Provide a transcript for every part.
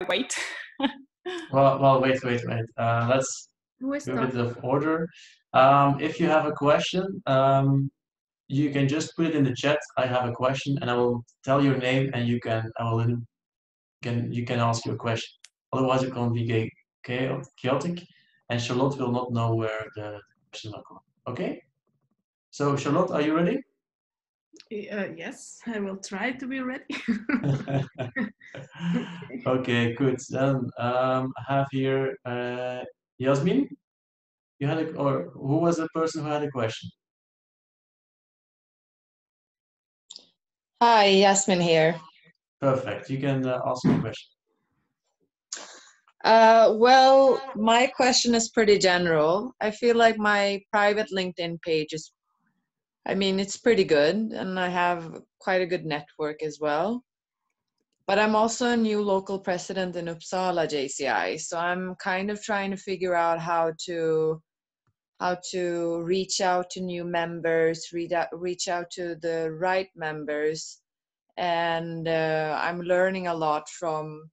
wait? Well, wait. Let's Who is do a bit talking? of order. If you have a question, you can just put it in the chat. I have a question, and I will tell your name, and you can ask your question. Otherwise, it can be chaotic, and Charlotte will not know where the question will come. Okay. So Charlotte, are you ready? Yes, I will try to be ready. Okay, good. Then I have here Yasmin. You had or who was the person who had a question? Hi, Yasmin here. Perfect. You can ask your question. Well, my question is pretty general. I feel like my private LinkedIn page is, it's pretty good, and I have quite a good network as well. But I'm also a new local president in Uppsala JCI, so I'm kind of trying to figure out how to reach out to new members, reach out to the right members, and I'm learning a lot from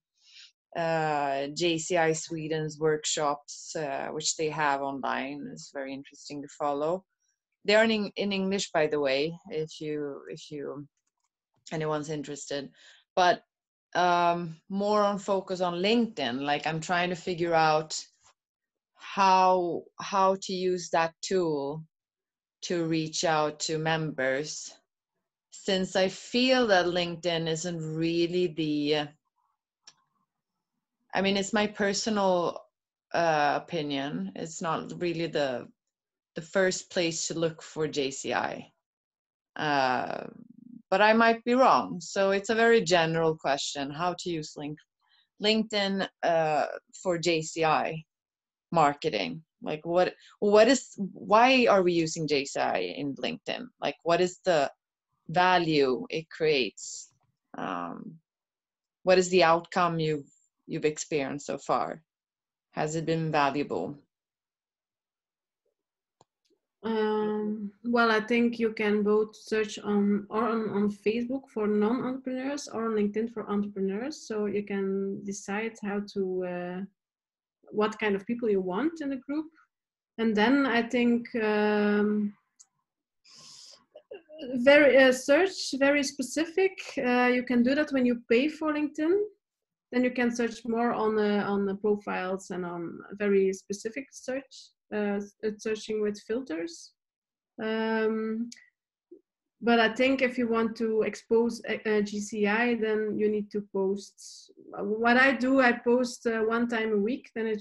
JCI Sweden's workshops, which they have online. It's very interesting to follow. They are in English, by the way, if anyone's interested. But more on focus on LinkedIn. Like, I'm trying to figure out how to use that tool to reach out to members, since I feel that LinkedIn isn't really it's my personal opinion. It's not really the first place to look for JCI. But I might be wrong. So it's a very general question, how to use LinkedIn for JCI marketing. Like why are we using JCI in LinkedIn? Like, what is the value it creates? What is the outcome you've experienced so far? Has it been valuable? Well, I think you can both search on Facebook for non-entrepreneurs or on LinkedIn for entrepreneurs. So you can decide how to what kind of people you want in the group, and then I think very specific. You can do that when you pay for LinkedIn. Then you can search more on the profiles and on very specific searching with filters. But I think if you want to expose GCI, then you need to post. What I do, I post 1 time a week. Then I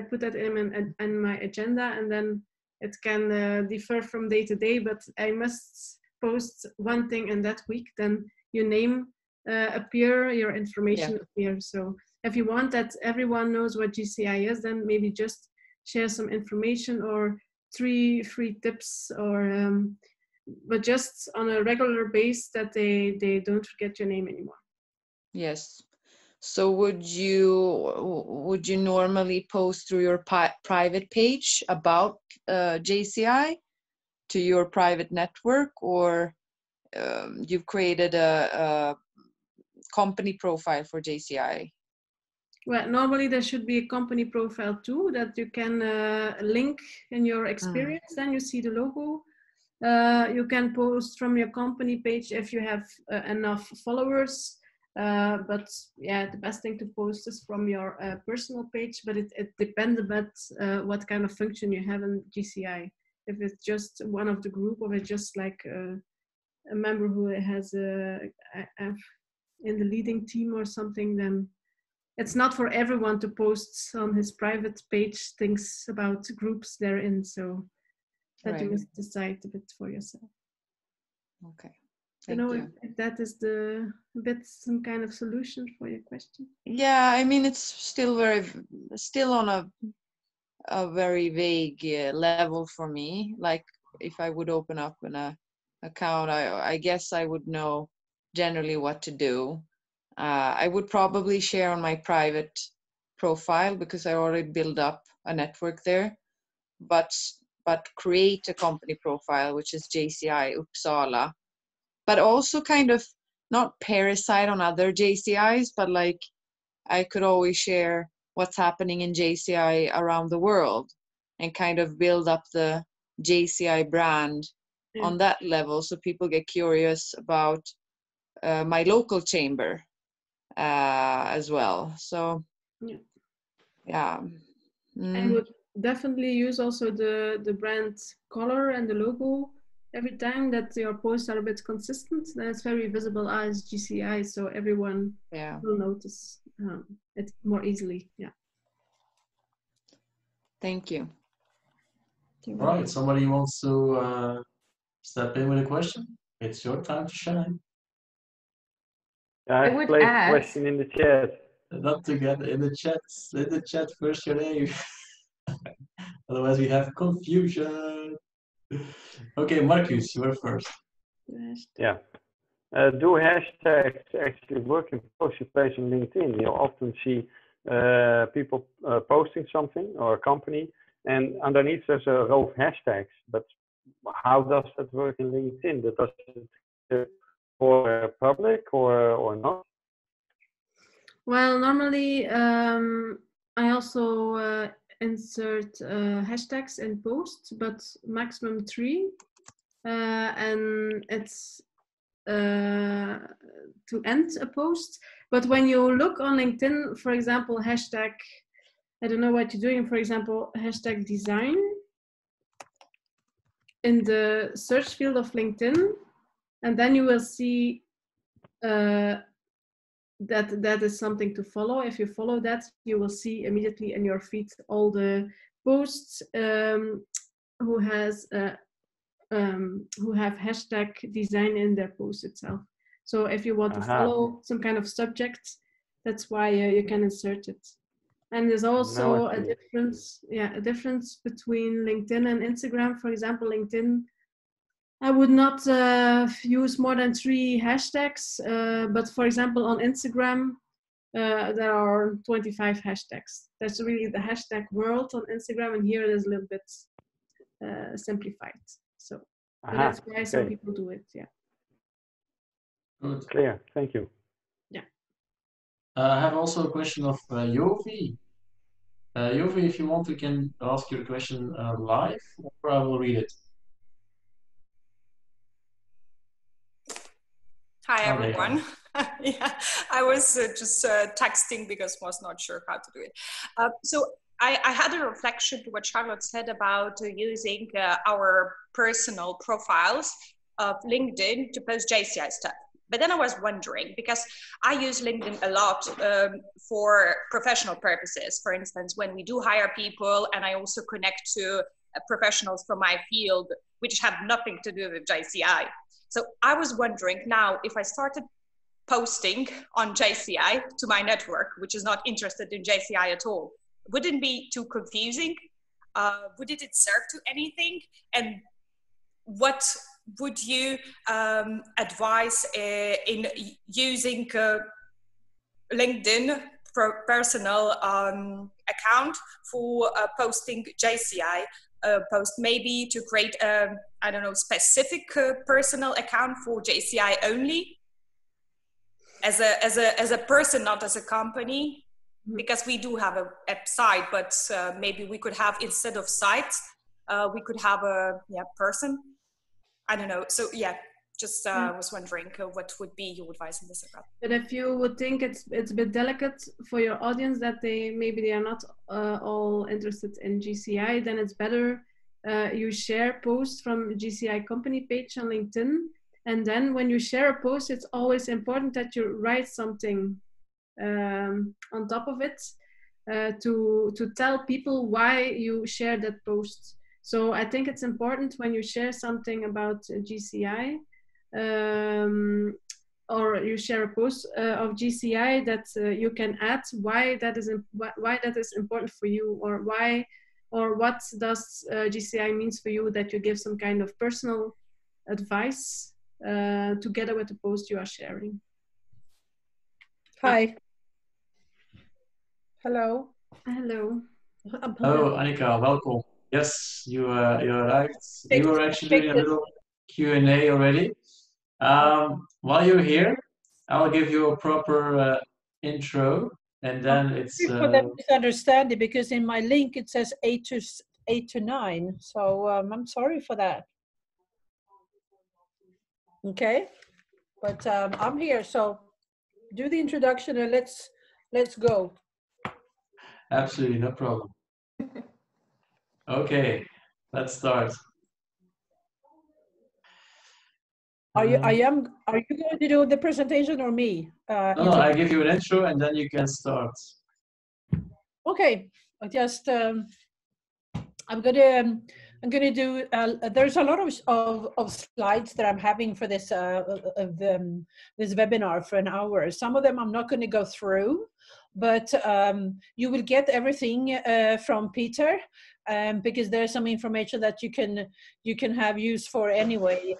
put that in my agenda, and then it can differ from day to day. But I must post one thing in that week. Then your name appear, your information appear. So if you want that everyone knows what GCI is, then maybe just share some information or 3 free tips, or but just on a regular basis, that they don't forget your name anymore. Yes. So would you normally post through your private page about JCI to your private network, or you've created a company profile for JCI? Well, normally there should be a company profile too that you can link in your experience. Then you see the logo. You can post from your company page if you have enough followers. But yeah, the best thing to post is from your personal page. But it depends a bit what kind of function you have in GCI. If it's just one of the group, or it's just like a member who has in the leading team or something, then it's not for everyone to post on his private page things about groups they're in. So that you must decide a bit for yourself. Okay. Thank you. If that is some kind of solution for your question. Yeah, it's still on a very vague level for me. Like, if I would open up an account, I guess I would know generally what to do. I would probably share on my private profile because I already built up a network there, but create a company profile, which is JCI Uppsala, but also kind of not parasite on other JCIs, but like I could always share what's happening in JCI around the world and kind of build up the JCI brand on that level, so people get curious about my local chamber as well. So yeah. I would definitely use also the brand color and the logo every time, that your posts are a bit consistent. Then it's very visible as GCI, so everyone will notice it more easily. Yeah. Thank you. All right, somebody wants to step in with a question? It's your time to shine. I would add, question in the chat. Not together in the chat. In the chat first your name. Otherwise we have confusion. Okay, Marcus, you are first. Yeah. Do hashtags actually work in post you place on LinkedIn? You often see people posting something or a company, and underneath there's a row of hashtags. But how does that work in LinkedIn? Does it for public or not? Well, normally I also insert hashtags in posts, but maximum 3, and it's to end a post. But when you look on LinkedIn, for example, hashtag, I don't know what you're doing, for example, hashtag design in the search field of LinkedIn, and then you will see that is something to follow. If you follow that, you will see immediately in your feed all the posts who have hashtag design in their post itself. So if you want to follow some kind of subject, that's why you can insert it. And there's also a difference between LinkedIn and Instagram. For example, LinkedIn, I would not use more than 3 hashtags, but for example, on Instagram, there are 25 hashtags. That's really the hashtag world on Instagram, and here it is a little bit simplified. So that's why some people do it. Yeah. Good. Clear. Thank you. Yeah. I have also a question of Jovi. Jovi, if you want, you can ask your question live, or I will read it. Hi, everyone. Yeah, I was just texting because I was not sure how to do it. So I had a reflection to what Charlotte said about using our personal profiles of LinkedIn to post JCI stuff. But then I was wondering, because I use LinkedIn a lot for professional purposes. For instance, when we do hire people, and I also connect to professionals from my field, which have nothing to do with JCI. So I was wondering now, if I started posting on JCI to my network, which is not interested in JCI at all, wouldn't it be too confusing? Would it serve to anything? And what would you advise in using LinkedIn for personal account for posting JCI post, maybe to create a, I don't know, specific personal account for JCI only as a person, not as a company, because we do have a site, but maybe we could have, instead of sites, we could have a person. I don't know. So yeah, just was wondering what would be your advice in this regard. But if you would think it's a bit delicate for your audience that maybe they are not all interested in GCI, then it's better you share posts from GCI company page on LinkedIn, and then when you share a post, it's always important that you write something on top of it to tell people why you share that post. So I think it's important when you share something about GCI or you share a post of GCI that you can add why that is important for you, or why, or what does GCI means for you, that you give some kind of personal advice together with the post you are sharing. Hi. Hello. Hello. Oh, Annica, welcome. Yes, you arrived. You were actually doing a little Q&A already. While you're here, I'll give you a proper intro and then it's For that misunderstanding, because in my link it says 8 to 9. So I'm sorry for that. Okay, but I'm here. So do the introduction and let's go. absolutely no problem. Okay, let's start. Are you going to do the presentation or me? No, I give you an intro and then you can start. Okay, I just I'm gonna do. There's a lot of slides that I'm having for this this webinar for an hour. Some of them I'm not going to go through, but you will get everything from Peter, because there's some information that you can have use for anyway.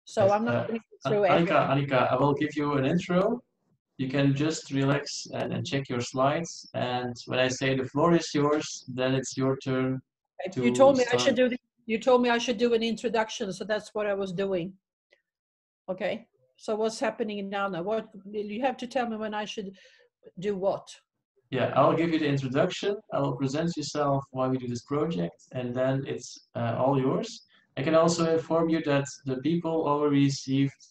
So Yes, I'm not going to go through everything. Annica, I will give you an intro. You can just relax and check your slides. And when I say the floor is yours, then it's your turn. You told me I should do. You told me I should do an introduction, so that's what I was doing. Okay. So what's happening now? What you have to tell me when I should do what? Yeah, I'll give you the introduction. I will present yourself why we do this project, and then it's all yours. I can also inform you that the people already received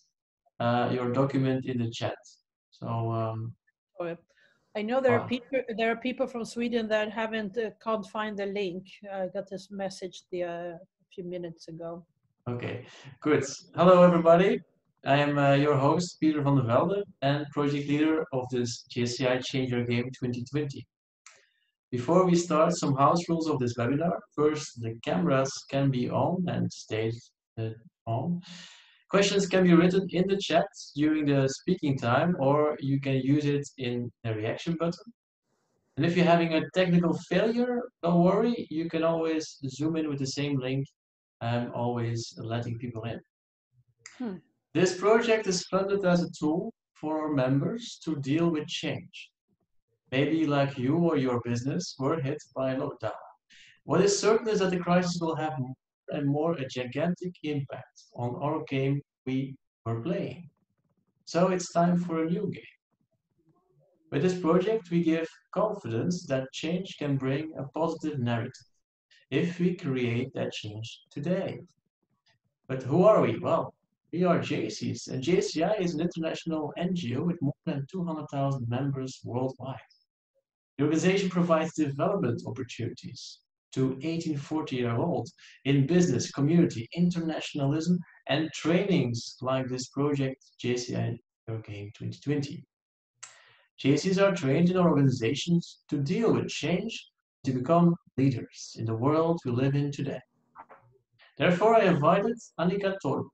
your document in the chat. So I know there are people from Sweden that can't find the link. I got this message a few minutes ago. Okay, good. Hello everybody. I am your host Peter van der Velde and project leader of this JCI Change Your Game 2020. Before we start, some house rules of this webinar. First, the cameras can be on and stay on. Questions can be written in the chat during the speaking time, or you can use it in the reaction button. And if you're having a technical failure, don't worry, you can always zoom in with the same link. I'm always letting people in. This project is funded as a tool for our members to deal with change. Maybe like you or your business were hit by lockdown. What is certain is that the crisis will have more and more a gigantic impact on our game we were playing. So it's time for a new game. With this project, we give confidence that change can bring a positive narrative if we create that change today. But who are we? Well, we are JCs, and JCI is an international NGO with more than 200,000 members worldwide. The organization provides development opportunities to 18-40-year-olds in business, community, internationalism, and trainings like this project, JCI Your Game 2020. JCs are trained in organizations to deal with change, to become leaders in the world we live in today. Therefore, I invited Annica Thorberg.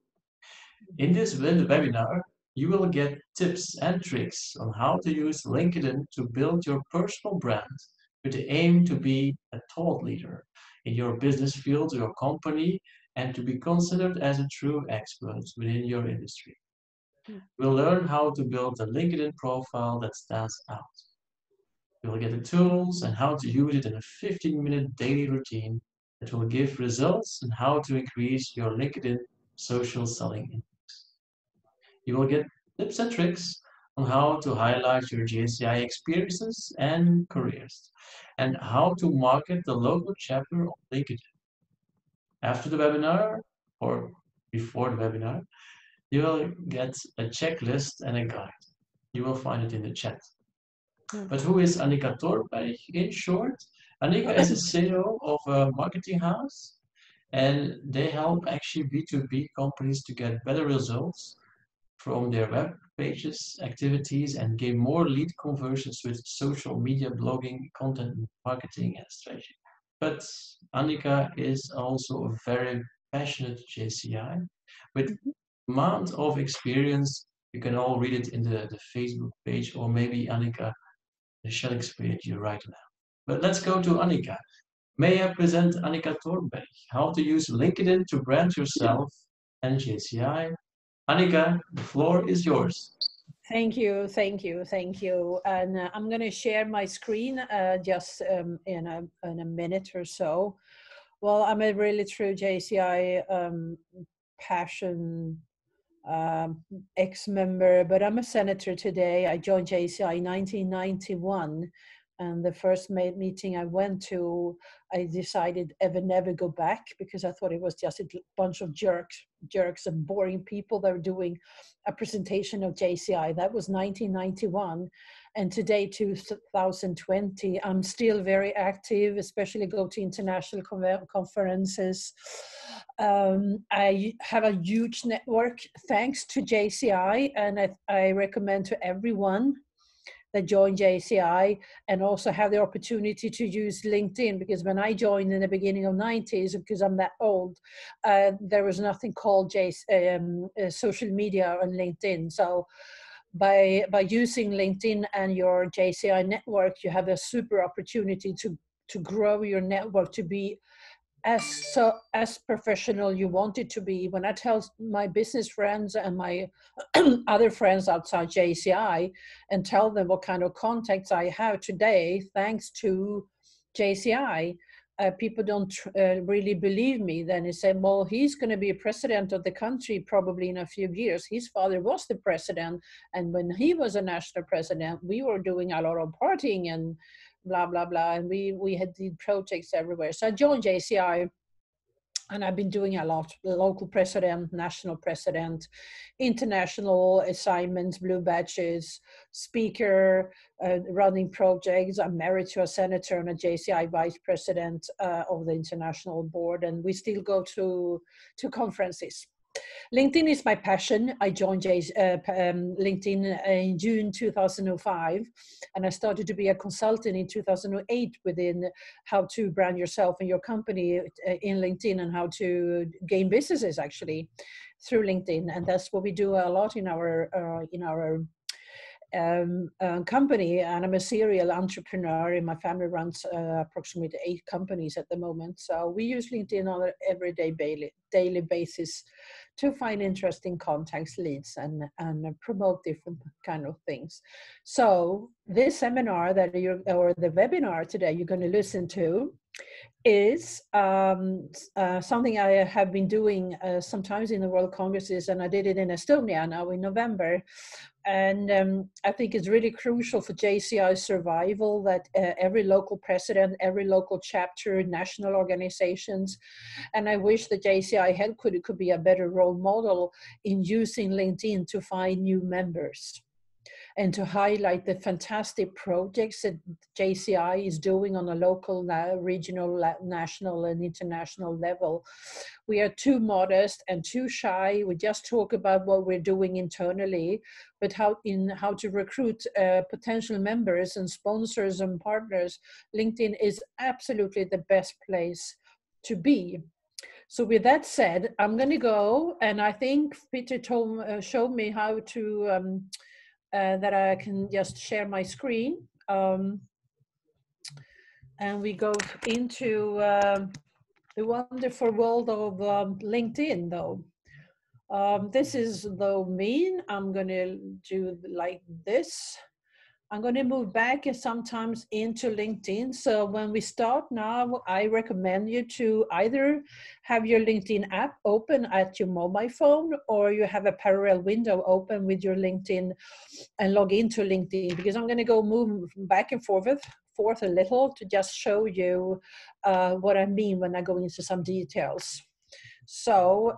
In this webinar, you will get tips and tricks on how to use LinkedIn to build your personal brand with the aim to be a thought leader in your business field or your company and to be considered as a true expert within your industry. We'll learn how to build a LinkedIn profile that stands out. You'll get the tools and how to use it in a 15-minute daily routine that will give results and how to increase your LinkedIn social selling index. You will get tips and tricks on how to highlight your JCI experiences and careers and how to market the local chapter on LinkedIn. After the webinar or before the webinar, you will get a checklist and a guide. You will find it in the chat. But who is Annica Thorberg? In short, Annica is a CEO of a marketing house, and they help actually B2B companies to get better results from their web pages, activities, and gain more lead conversions with social media, blogging, content marketing, and strategy. But Annica is also a very passionate JCI with amount of experience. You can all read it in the Facebook page, or maybe Annica shall explain it to you right now. But let's go to Annica. May I present Annica Thorberg, how to use LinkedIn to brand yourself and JCI. Annica, the floor is yours. Thank you, thank you, thank you. And I'm going to share my screen just in a minute or so. Well, I'm a really true JCI passion ex-member, but I'm a senator today. I joined JCI in 1991. And the first meeting I went to, I decided never go back because I thought it was just a bunch of jerks and boring people that were doing a presentation of JCI. That was 1991. And today, 2020, I'm still very active, especially go to international conferences. I have a huge network thanks to JCI, and I recommend to everyone that join JCI and also have the opportunity to use LinkedIn, because when I joined in the beginning of 90s, because I'm that old, there was nothing called social media on LinkedIn. So by using LinkedIn and your JCI network, you have a super opportunity to grow your network to be as professional you want it to be. When I tell my business friends and my other friends outside JCI and tell them what kind of contacts I have today, thanks to JCI, people don't really believe me. Then they say, well, he's going to be president of the country probably in a few years. His father was the president. And when he was a national president, we were doing a lot of partying and blah, blah, blah. And we had did projects everywhere. So I joined JCI, and I've been doing a lot: local president, national president, international assignments, blue badges, speaker, running projects. I'm married to a senator and a JCI vice president of the international board, and we still go to conferences. LinkedIn is my passion. I joined LinkedIn in June 2005, and I started to be a consultant in 2008 within how to brand yourself and your company in LinkedIn and how to gain businesses actually through LinkedIn. And that's what we do a lot in our company. And I'm a serial entrepreneur, and my family runs approximately 8 companies at the moment. So we use LinkedIn on an everyday daily basis to find interesting contacts, leads, and promote different kind of things. So this seminar or the webinar today you're going to listen to is something I have been doing sometimes in the World Congresses, and I did it in Estonia now in November. And I think it's really crucial for JCI's survival that every local president, every local chapter, national organizations, and I wish the JCI headquarters could be a better role model in using LinkedIn to find new members and to highlight the fantastic projects that JCI is doing on a local, regional, national, and international level. We are too modest and too shy. We just talk about what we're doing internally, but how to recruit potential members and sponsors and partners. LinkedIn is absolutely the best place to be. So with that said, I'm going to go, and I think Peter showed me how to that I can just share my screen. And we go into the wonderful world of LinkedIn, though. This is though me. I'm going to do like this. I'm going to move back sometimes into LinkedIn. So when we start now, I recommend you to either have your LinkedIn app open at your mobile phone, or you have a parallel window open with your LinkedIn and log into LinkedIn, because I'm going to go move back and forth a little to just show you what I mean when I go into some details. So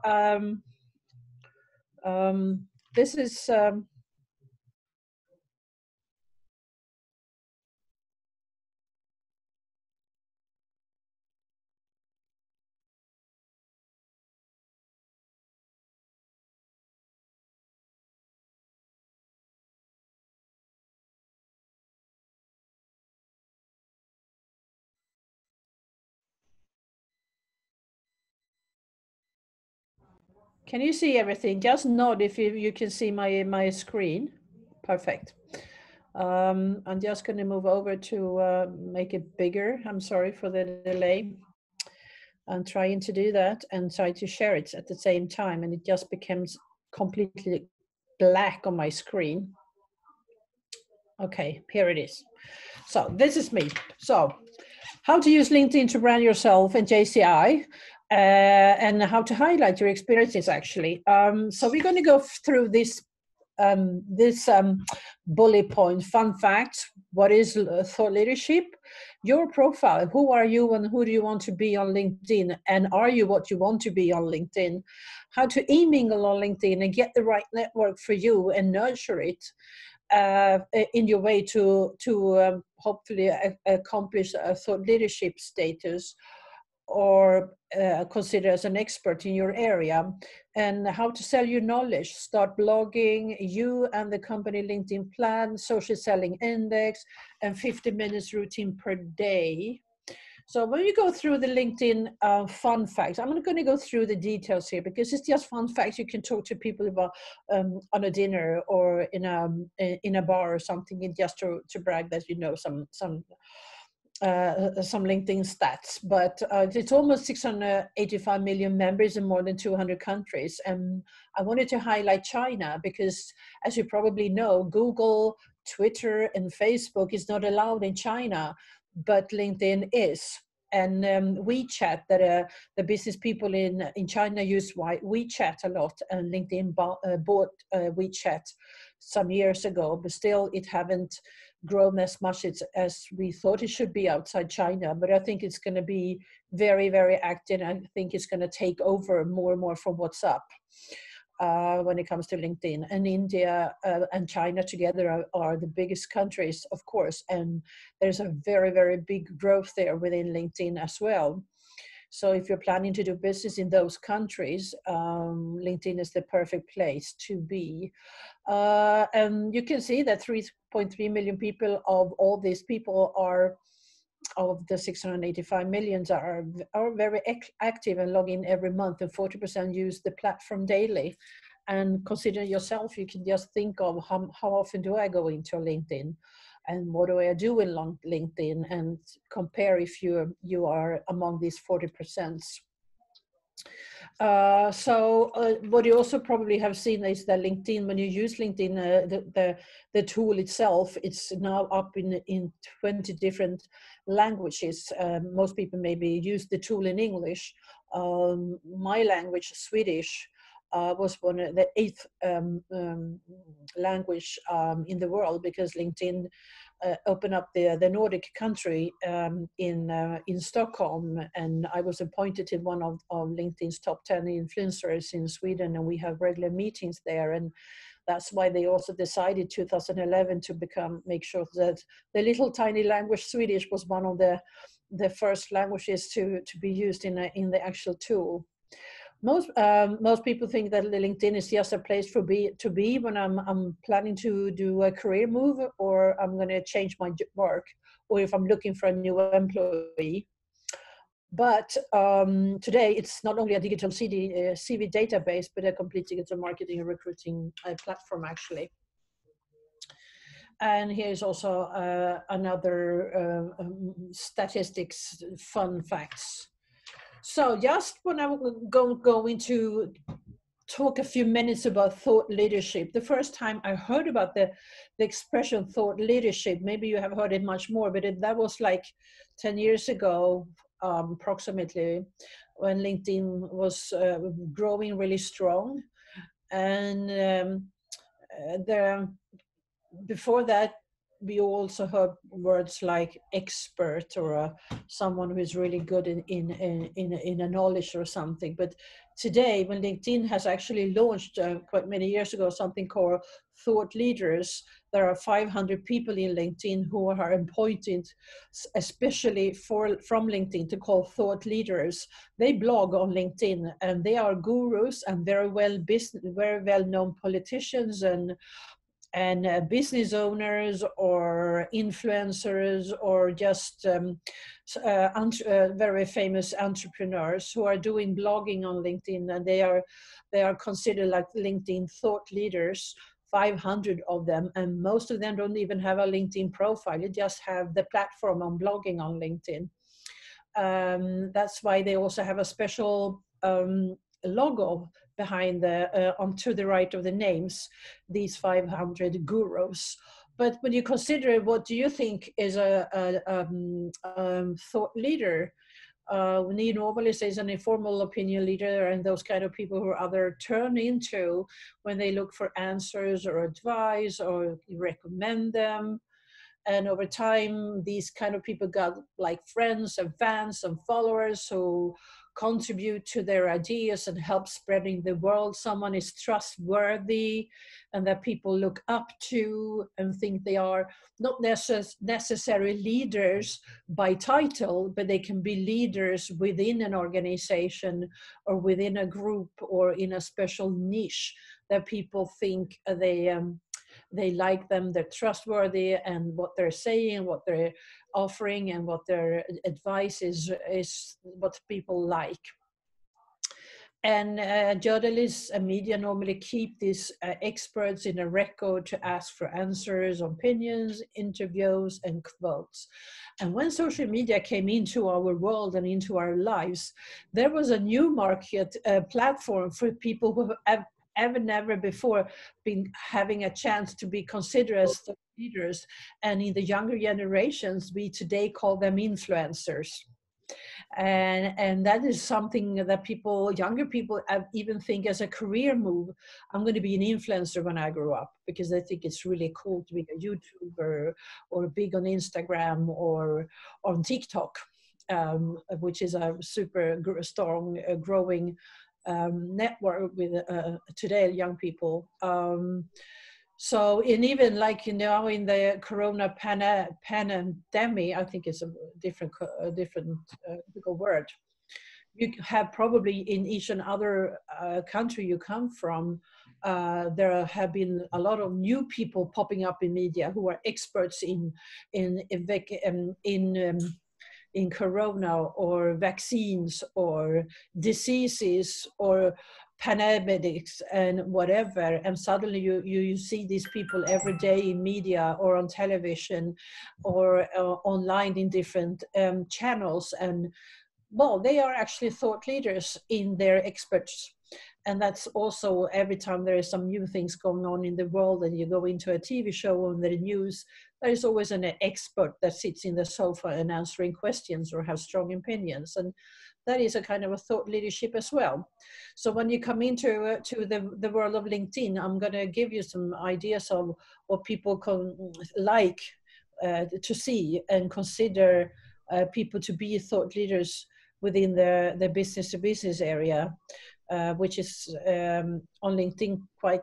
this is can you see everything? Just nod if you can see my screen. Perfect. I'm just going to move over to make it bigger. I'm sorry for the delay. I'm trying to do that and try to share it at the same time, and it just becomes completely black on my screen. Okay, here it is. So this is me. So how to use LinkedIn to brand yourself in JCI. and how to highlight your experiences actually. So we're going to go through this bullet point, fun facts. What is thought leadership? Your profile, who are you and who do you want to be on LinkedIn? And are you what you want to be on LinkedIn? How to e-mingle on LinkedIn and get the right network for you and nurture it in your way to hopefully accomplish a thought leadership status, or consider as an expert in your area, and how to sell your knowledge, start blogging, you and the company LinkedIn plan, social selling index, and 50 minutes routine per day. So when you go through the LinkedIn fun facts, I'm not going to go through the details here because it's just fun facts you can talk to people about on a dinner or in a bar or something, and just to brag that you know some LinkedIn stats. But it's almost 685 million members in more than 200 countries. And I wanted to highlight China because, as you probably know, Google, Twitter, and Facebook is not allowed in China, but LinkedIn is. And WeChat, that the business people in China use WeChat a lot, and LinkedIn bought WeChat some years ago, but still it haven't grown as much as we thought it should be outside China. But I think it's going to be very, very active. I think it's going to take over more and more from WhatsApp when it comes to LinkedIn. And India and China together are the biggest countries, of course. And there's a very, very big growth there within LinkedIn as well. So if you're planning to do business in those countries, LinkedIn is the perfect place to be. And you can see that 3.3 million people of all these people are, of the 685 millions, are very active and log in every month, and 40% use the platform daily. And consider yourself, you can just think of how often do I go into LinkedIn, and what do I do in LinkedIn, and compare if you are among these 40%. What you also probably have seen is that LinkedIn, when you use LinkedIn, the tool itself, it's now up in 20 different languages. Most people maybe use the tool in English. My language, Swedish, was one of the 8th language in the world, because LinkedIn opened up the Nordic country in Stockholm, and I was appointed to one of LinkedIn's top 10 influencers in Sweden, and we have regular meetings there. And that's why they also decided 2011 to make sure that the little tiny language Swedish was one of the first languages to be used in the actual tool. Most people think that LinkedIn is just a place to be when I'm planning to do a career move, or I'm going to change my work, or if I'm looking for a new employee. But today it's not only a digital CV database, but a complete digital marketing and recruiting platform actually. And here's also another statistics, fun facts. So just when I'm going to talk a few minutes about thought leadership, the first time I heard about the expression thought leadership, maybe you have heard it much more, but that was like 10 years ago, approximately, when LinkedIn was growing really strong. And before that, we also heard words like expert, or someone who is really good in a knowledge or something. But today, when LinkedIn has actually launched quite many years ago something called thought leaders, there are 500 people in LinkedIn who are appointed especially from LinkedIn to call thought leaders. They blog on LinkedIn, and they are gurus and very well known politicians and business owners or influencers, or just very famous entrepreneurs who are doing blogging on LinkedIn, and they are considered like LinkedIn thought leaders. 500 of them, and most of them don't even have a LinkedIn profile. You just have the platform on blogging on LinkedIn. That's why they also have a special logo behind to the right of the names, these 500 gurus. But when you consider, what do you think is a thought leader? We need normally says an informal opinion leader and those kind of people who other turn into when they look for answers or advice or recommend them. And over time, these kind of people got like friends and fans and followers who contribute to their ideas and help spreading the world. Someone is trustworthy and that people look up to and think they are not necessarily leaders by title, but they can be leaders within an organization or within a group or in a special niche that people think they like them, they're trustworthy, and what they're saying, what they're offering, and what their advice is what people like. And journalists and media normally keep these experts in a record to ask for answers, opinions, interviews, and quotes. And when social media came into our world and into our lives, there was a new market platform for people who have never before been having a chance to be considered as the leaders. And in the younger generations, we today call them influencers. And that is something that younger people even think as a career move. I'm going to be an influencer when I grow up, because I think it's really cool to be a YouTuber or big on Instagram or on TikTok, which is a super strong, growing network with today young people. So, and even like, in the corona pandemic, I think it's a different word. You have probably in each and other country you come from, there have been a lot of new people popping up in media who are experts in corona or vaccines or diseases or pandemics and whatever, and suddenly you see these people every day in media or on television or online in different channels, and well, they are actually thought leaders in their experts. And that's also every time there is some new things going on in the world and you go into a TV show or the news, there is always an expert that sits in the sofa and answering questions or has strong opinions. And that is a kind of a thought leadership as well. So when you come into the world of LinkedIn, I'm going to give you some ideas of what people can like to see and consider people to be thought leaders within the business to business area, which is on LinkedIn quite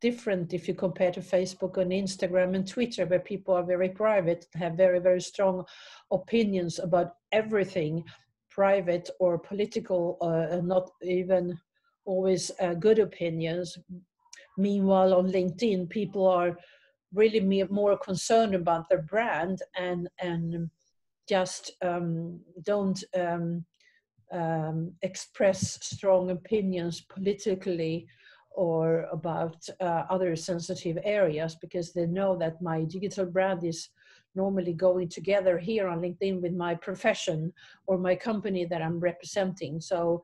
different if you compare to Facebook and Instagram and Twitter, where people are very private, have very, very strong opinions about everything, private or political, not even always good opinions. Meanwhile, on LinkedIn, people are really more concerned about their brand and just don't express strong opinions politically or about other sensitive areas, because they know that my digital brand is normally going together here on LinkedIn with my profession or my company that I'm representing. So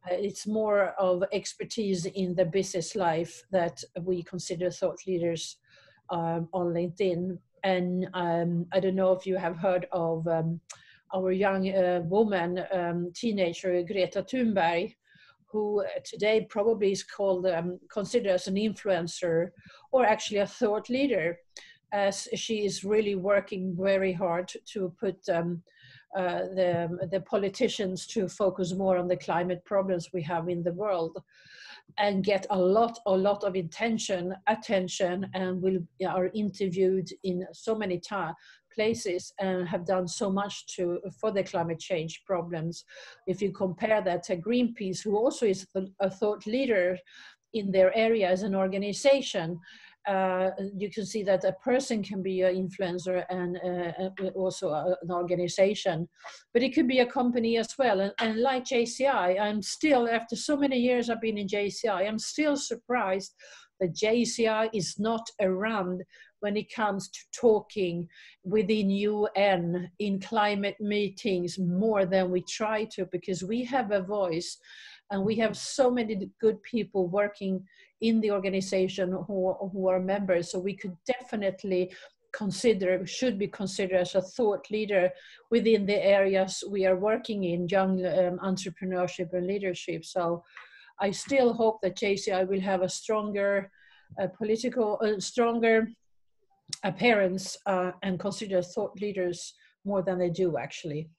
it's more of expertise in the business life that we consider thought leaders on LinkedIn. And I don't know if you have heard of our young woman, teenager Greta Thunberg, who today probably is called, considered as an influencer or actually a thought leader, as she is really working very hard to put the politicians to focus more on the climate problems we have in the world, and get a lot of attention, and are interviewed in so many places and have done so much for the climate change problems. If you compare that to Greenpeace, who also is a thought leader in their area as an organization, you can see that a person can be an influencer and also an organization, but it could be a company as well. And like JCI, I'm still, after so many years I've been in JCI, I'm still surprised that JCI is not around when it comes to talking within UN in climate meetings more than we try to, because we have a voice and we have so many good people working in the organization who are members. So we could definitely should be considered as a thought leader within the areas we are working in, young entrepreneurship and leadership. So I still hope that JCI will have a stronger stronger appearance and consider thought leaders more than they do actually.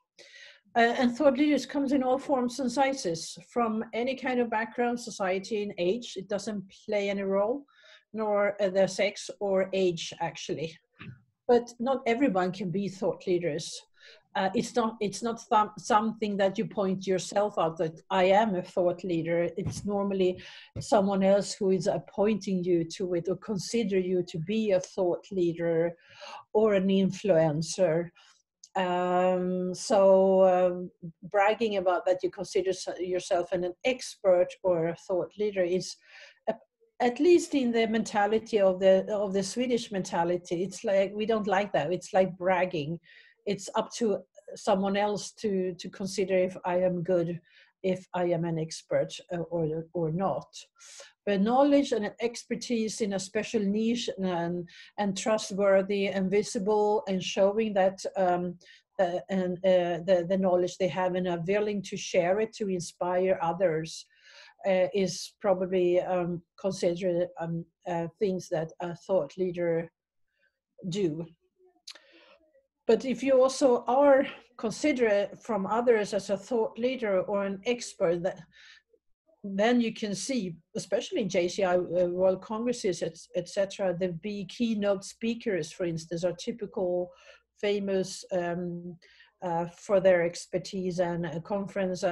And thought leaders comes in all forms and sizes, from any kind of background, society, and age. It doesn't play any role, nor their sex or age actually. But not everyone can be thought leaders. It's not something that you point yourself out that I am a thought leader. It's normally someone else who is appointing you to it or consider you to be a thought leader or an influencer. Bragging about that you consider yourself an expert or a thought leader is, at least in the mentality of the Swedish mentality, it's like we don't like that. It's like bragging. It's up to someone else to consider if I am good, if I am an expert or not. But knowledge and expertise in a special niche and trustworthy and visible, and showing that the knowledge they have and are willing to share it to inspire others is probably considered things that a thought leader do. But if you also are considered from others as a thought leader or an expert, then you can see, especially in JCI World Congresses, etc., the keynote speakers, for instance, are typical famous for their expertise, and conference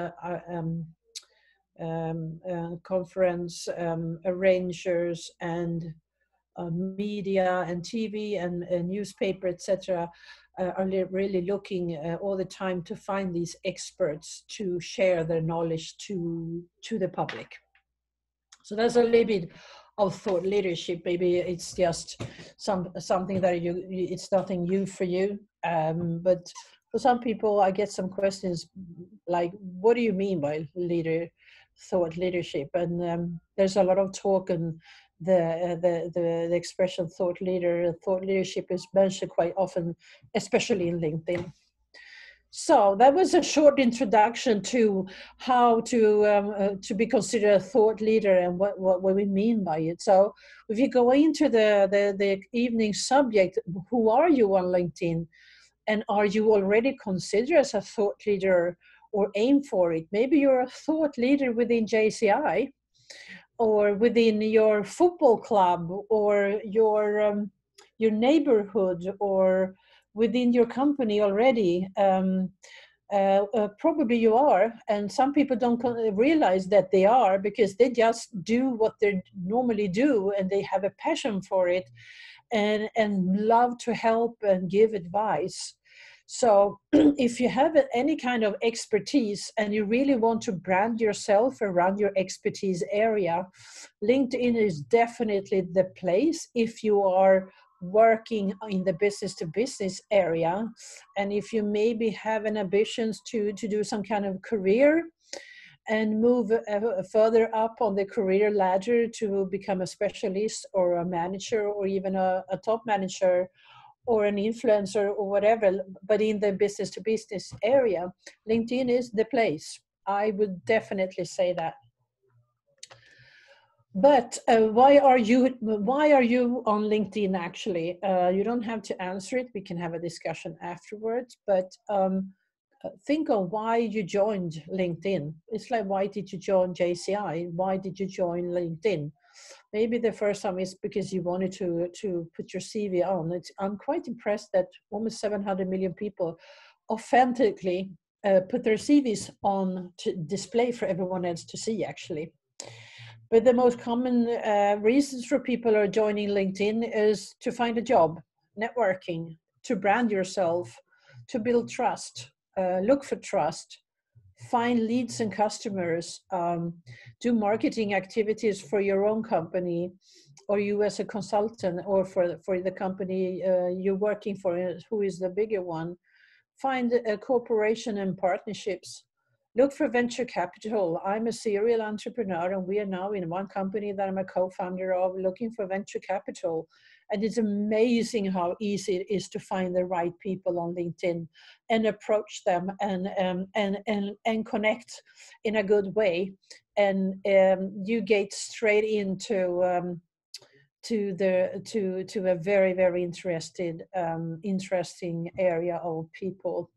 arrangers and media and TV and newspaper, etc., are really looking all the time to find these experts to share their knowledge to the public. So that's a little bit of thought leadership. Maybe it's just something that it's nothing new for you, but for some people I get some questions like, what do you mean by thought leadership? And there's a lot of talk, and the expression thought leadership is mentioned quite often, especially in LinkedIn. So that was a short introduction to how to be considered a thought leader and what we mean by it. So if you go into the evening subject, who are you on LinkedIn? And are you already considered as a thought leader or aim for it? Maybe you're a thought leader within JCI, or within your football club, or your neighborhood, or within your company already. Probably you are, and some people don't realize that they are, because they just do what they normally do, and they have a passion for it, and love to help and give advice. So if you have any kind of expertise and you really want to brand yourself around your expertise area, LinkedIn is definitely the place if you are working in the business to business area. And if you maybe have an ambitions to do some kind of career and move further up on the career ladder to become a specialist or a manager or even a top manager or an influencer or whatever, but in the business to business area, LinkedIn is the place. I would definitely say that. But why are you on LinkedIn actually? You don't have to answer it. We can have a discussion afterwards, but think of why you joined LinkedIn. It's like, why did you join JCI? Why did you join LinkedIn? Maybe the first time is because you wanted to put your CV on. I'm quite impressed that almost 700 million people authentically put their CVs on to display for everyone else to see, actually. But the most common reasons for people are joining LinkedIn is to find a job, networking, to brand yourself, to build trust, look for trust, find leads and customers, do marketing activities for your own company, or you as a consultant, or for the company you're working for, who is the bigger one. Find a cooperation and partnerships. Look for venture capital. I'm a serial entrepreneur, and we are now in one company that I'm a co-founder of, looking for venture capital And it's amazing how easy it is to find the right people on LinkedIn and approach them and connect in a good way. And you get straight into to a very, very interesting area of people.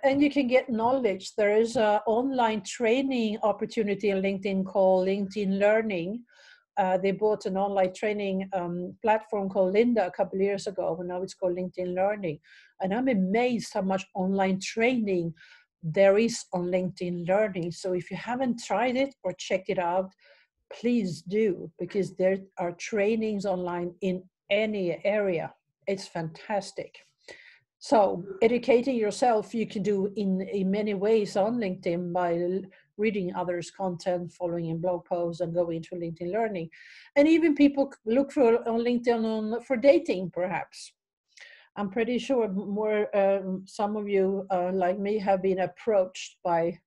And you can get knowledge. There is an online training opportunity on LinkedIn called LinkedIn Learning. They bought an online training platform called Linda a couple of years ago, and now it's called LinkedIn Learning. And I'm amazed how much online training there is on LinkedIn Learning. So if you haven't tried it or checked it out, please do, because there are trainings online in any area. It's fantastic. So educating yourself, you can do in many ways on LinkedIn by reading others' content, following in blog posts, and going to LinkedIn Learning. And even people look for on LinkedIn for dating, perhaps. I'm pretty sure some of you, like me, have been approached by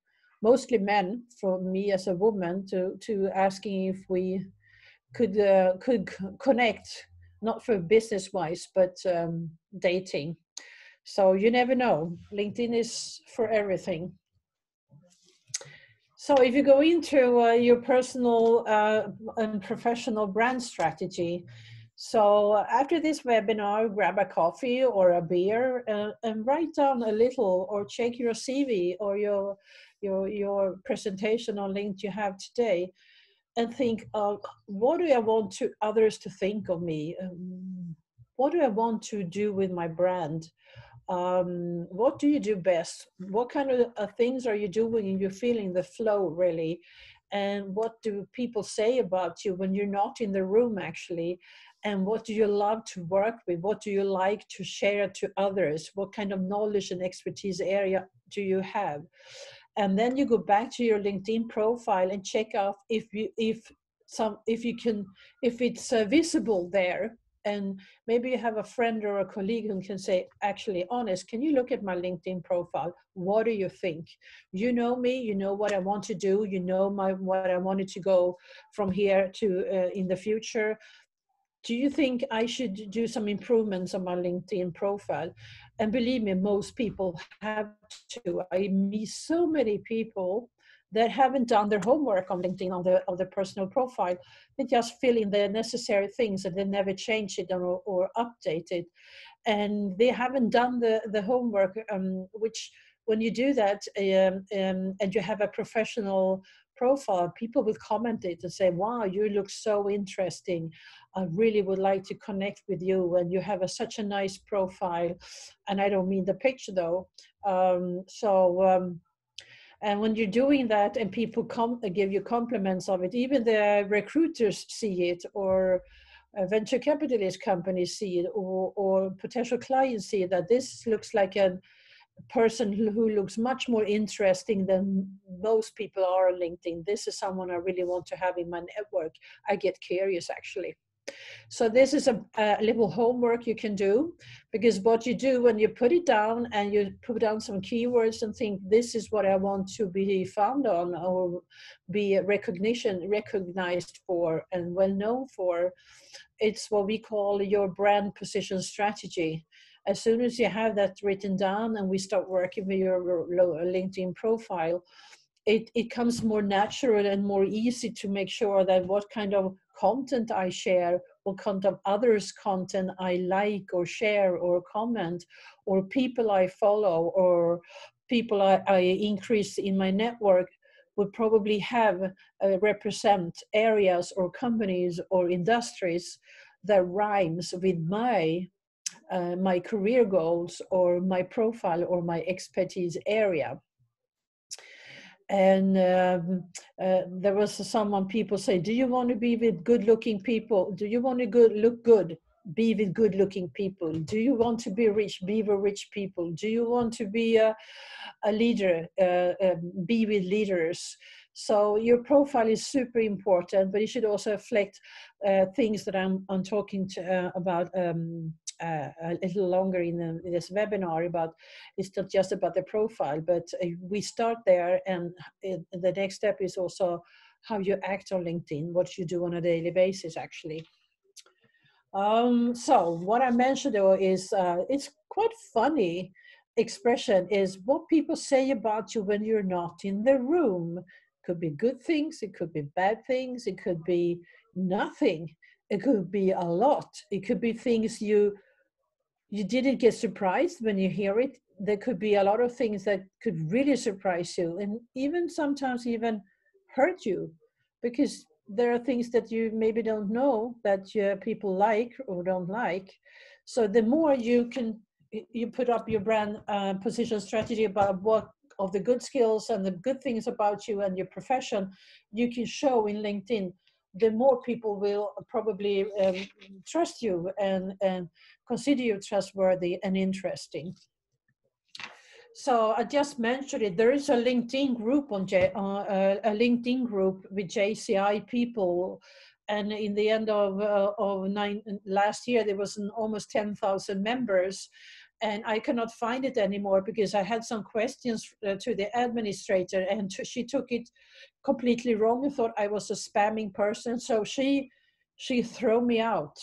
mostly men, from me as a woman, to asking if we could connect, not for business-wise, but dating. So you never know. LinkedIn is for everything. So if you go into your personal and professional brand strategy, so after this webinar, grab a coffee or a beer and write down a little, or check your CV or your presentation on LinkedIn you have today, and think of, what do I want others to think of me? What do I want to do with my brand? What do you do best? What kind of things are you doing and you're feeling the flow really? And what do people say about you when you're not in the room actually? And what do you love to work with? What do you like to share to others? What kind of knowledge and expertise area do you have? And then you go back to your LinkedIn profile and check out if it's visible there. And maybe you have a friend or a colleague who can say, actually, honest, can you look at my LinkedIn profile? What do you think? You know me, you know what I want to do, you know what I wanted to go from here to in the future. Do you think I should do some improvements on my LinkedIn profile? And believe me, most people have to. I meet so many people that haven't done their homework on LinkedIn on the personal profile. They just fill in the necessary things and they never change it or update it. And they haven't done the homework, which when you do that and you have a professional profile, people will comment it and say, wow, you look so interesting. I really would like to connect with you, and you have such a nice profile. And I don't mean the picture though. And when you're doing that and people give you compliments of it, even the recruiters see it, or venture capitalist companies see it, or potential clients see it, that this looks like a person who looks much more interesting than most people are on LinkedIn. This is someone I really want to have in my network. I get curious actually. So this is a little homework you can do, because what you do when you put it down and you put down some keywords and think, this is what I want to be found on or be recognized for and well known for, it's what we call your brand position strategy. As soon as you have that written down and we start working with your LinkedIn profile, it comes more natural and more easy to make sure that what kind of content I share, what kind of others' content I like or share or comment, or people I follow or people I increase in my network would probably have represent areas or companies or industries that rhymes with my career goals or my profile or my expertise area. And there was someone, people say, do you want to be with good-looking people? Do you want to look good? Be with good-looking people. Do you want to be rich? Be with rich people. Do you want to be a leader? Be with leaders. So your profile is super important, but you should also reflect things that I'm talking about a little longer in this webinar about. It's not just about the profile, but we start there, and the next step is also how you act on LinkedIn, what you do on a daily basis actually. So what I mentioned though is it's quite funny expression is what people say about you when you're not in the room. Could be good things, it could be bad things, it could be nothing, it could be a lot, it could be things you didn't get surprised when you hear it. There could be a lot of things that could really surprise you and even sometimes even hurt you because there are things that you maybe don't know that people like or don't like. So the more you put up your brand position strategy about what of the good skills and the good things about you and your profession you can show in LinkedIn, the more people will probably trust you and consider you trustworthy and interesting. So I just mentioned it. There is a LinkedIn group a LinkedIn group with JCI people, and in the end of last year there was almost 10,000 members, and I cannot find it anymore because I had some questions to the administrator, and she took it completely wrong and thought I was a spamming person, so she threw me out.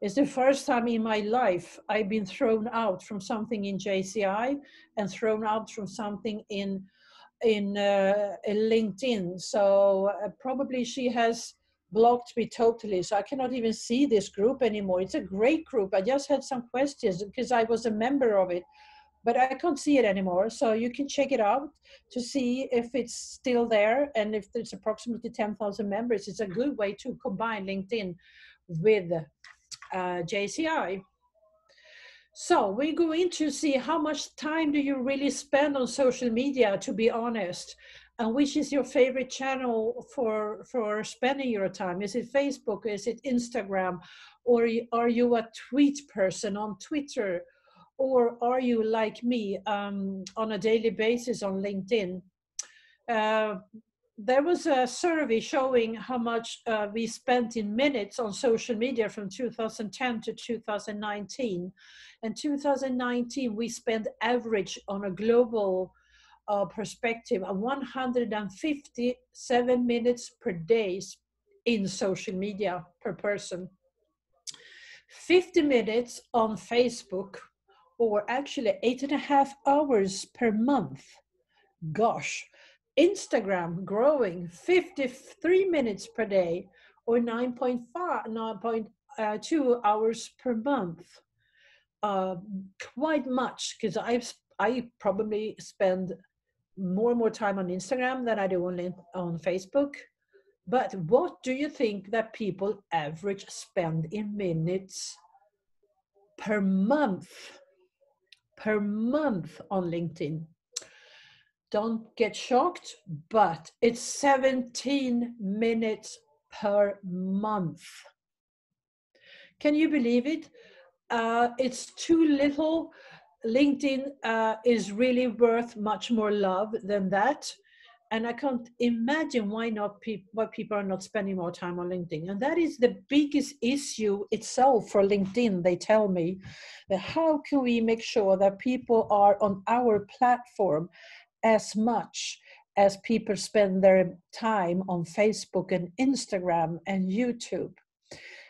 It's the first time in my life I've been thrown out from something in JCI and thrown out from something in LinkedIn. So probably she has blocked me totally. So I cannot even see this group anymore. It's a great group. I just had some questions because I was a member of it, but I can't see it anymore. So you can check it out to see if it's still there. And if there's approximately 10,000 members, it's a good way to combine LinkedIn with JCI. So we're going to see how much time do you really spend on social media, to be honest, and which is your favorite channel for spending your time. Is it Facebook? Is it Instagram? Or are you a tweet person on Twitter? Or are you like me on a daily basis on LinkedIn? There was a survey showing how much we spent in minutes on social media from 2010 to 2019. In 2019, we spent average on a global perspective of 157 minutes per day in social media per person. 50 minutes on Facebook, or actually 8.5 hours per month. Gosh. Instagram growing 53 minutes per day, or 9.2 hours per month. Quite much, because I probably spend more and more time on Instagram than I do on Facebook. But what do you think that people average spend in minutes per month on LinkedIn? Don't get shocked, but it's 17 minutes per month. Can you believe it? It's too little. LinkedIn is really worth much more love than that. And I can't imagine why people are not spending more time on LinkedIn. And that is the biggest issue itself for LinkedIn, they tell me. How can we make sure that people are on our platform as much as people spend their time on Facebook and Instagram and YouTube?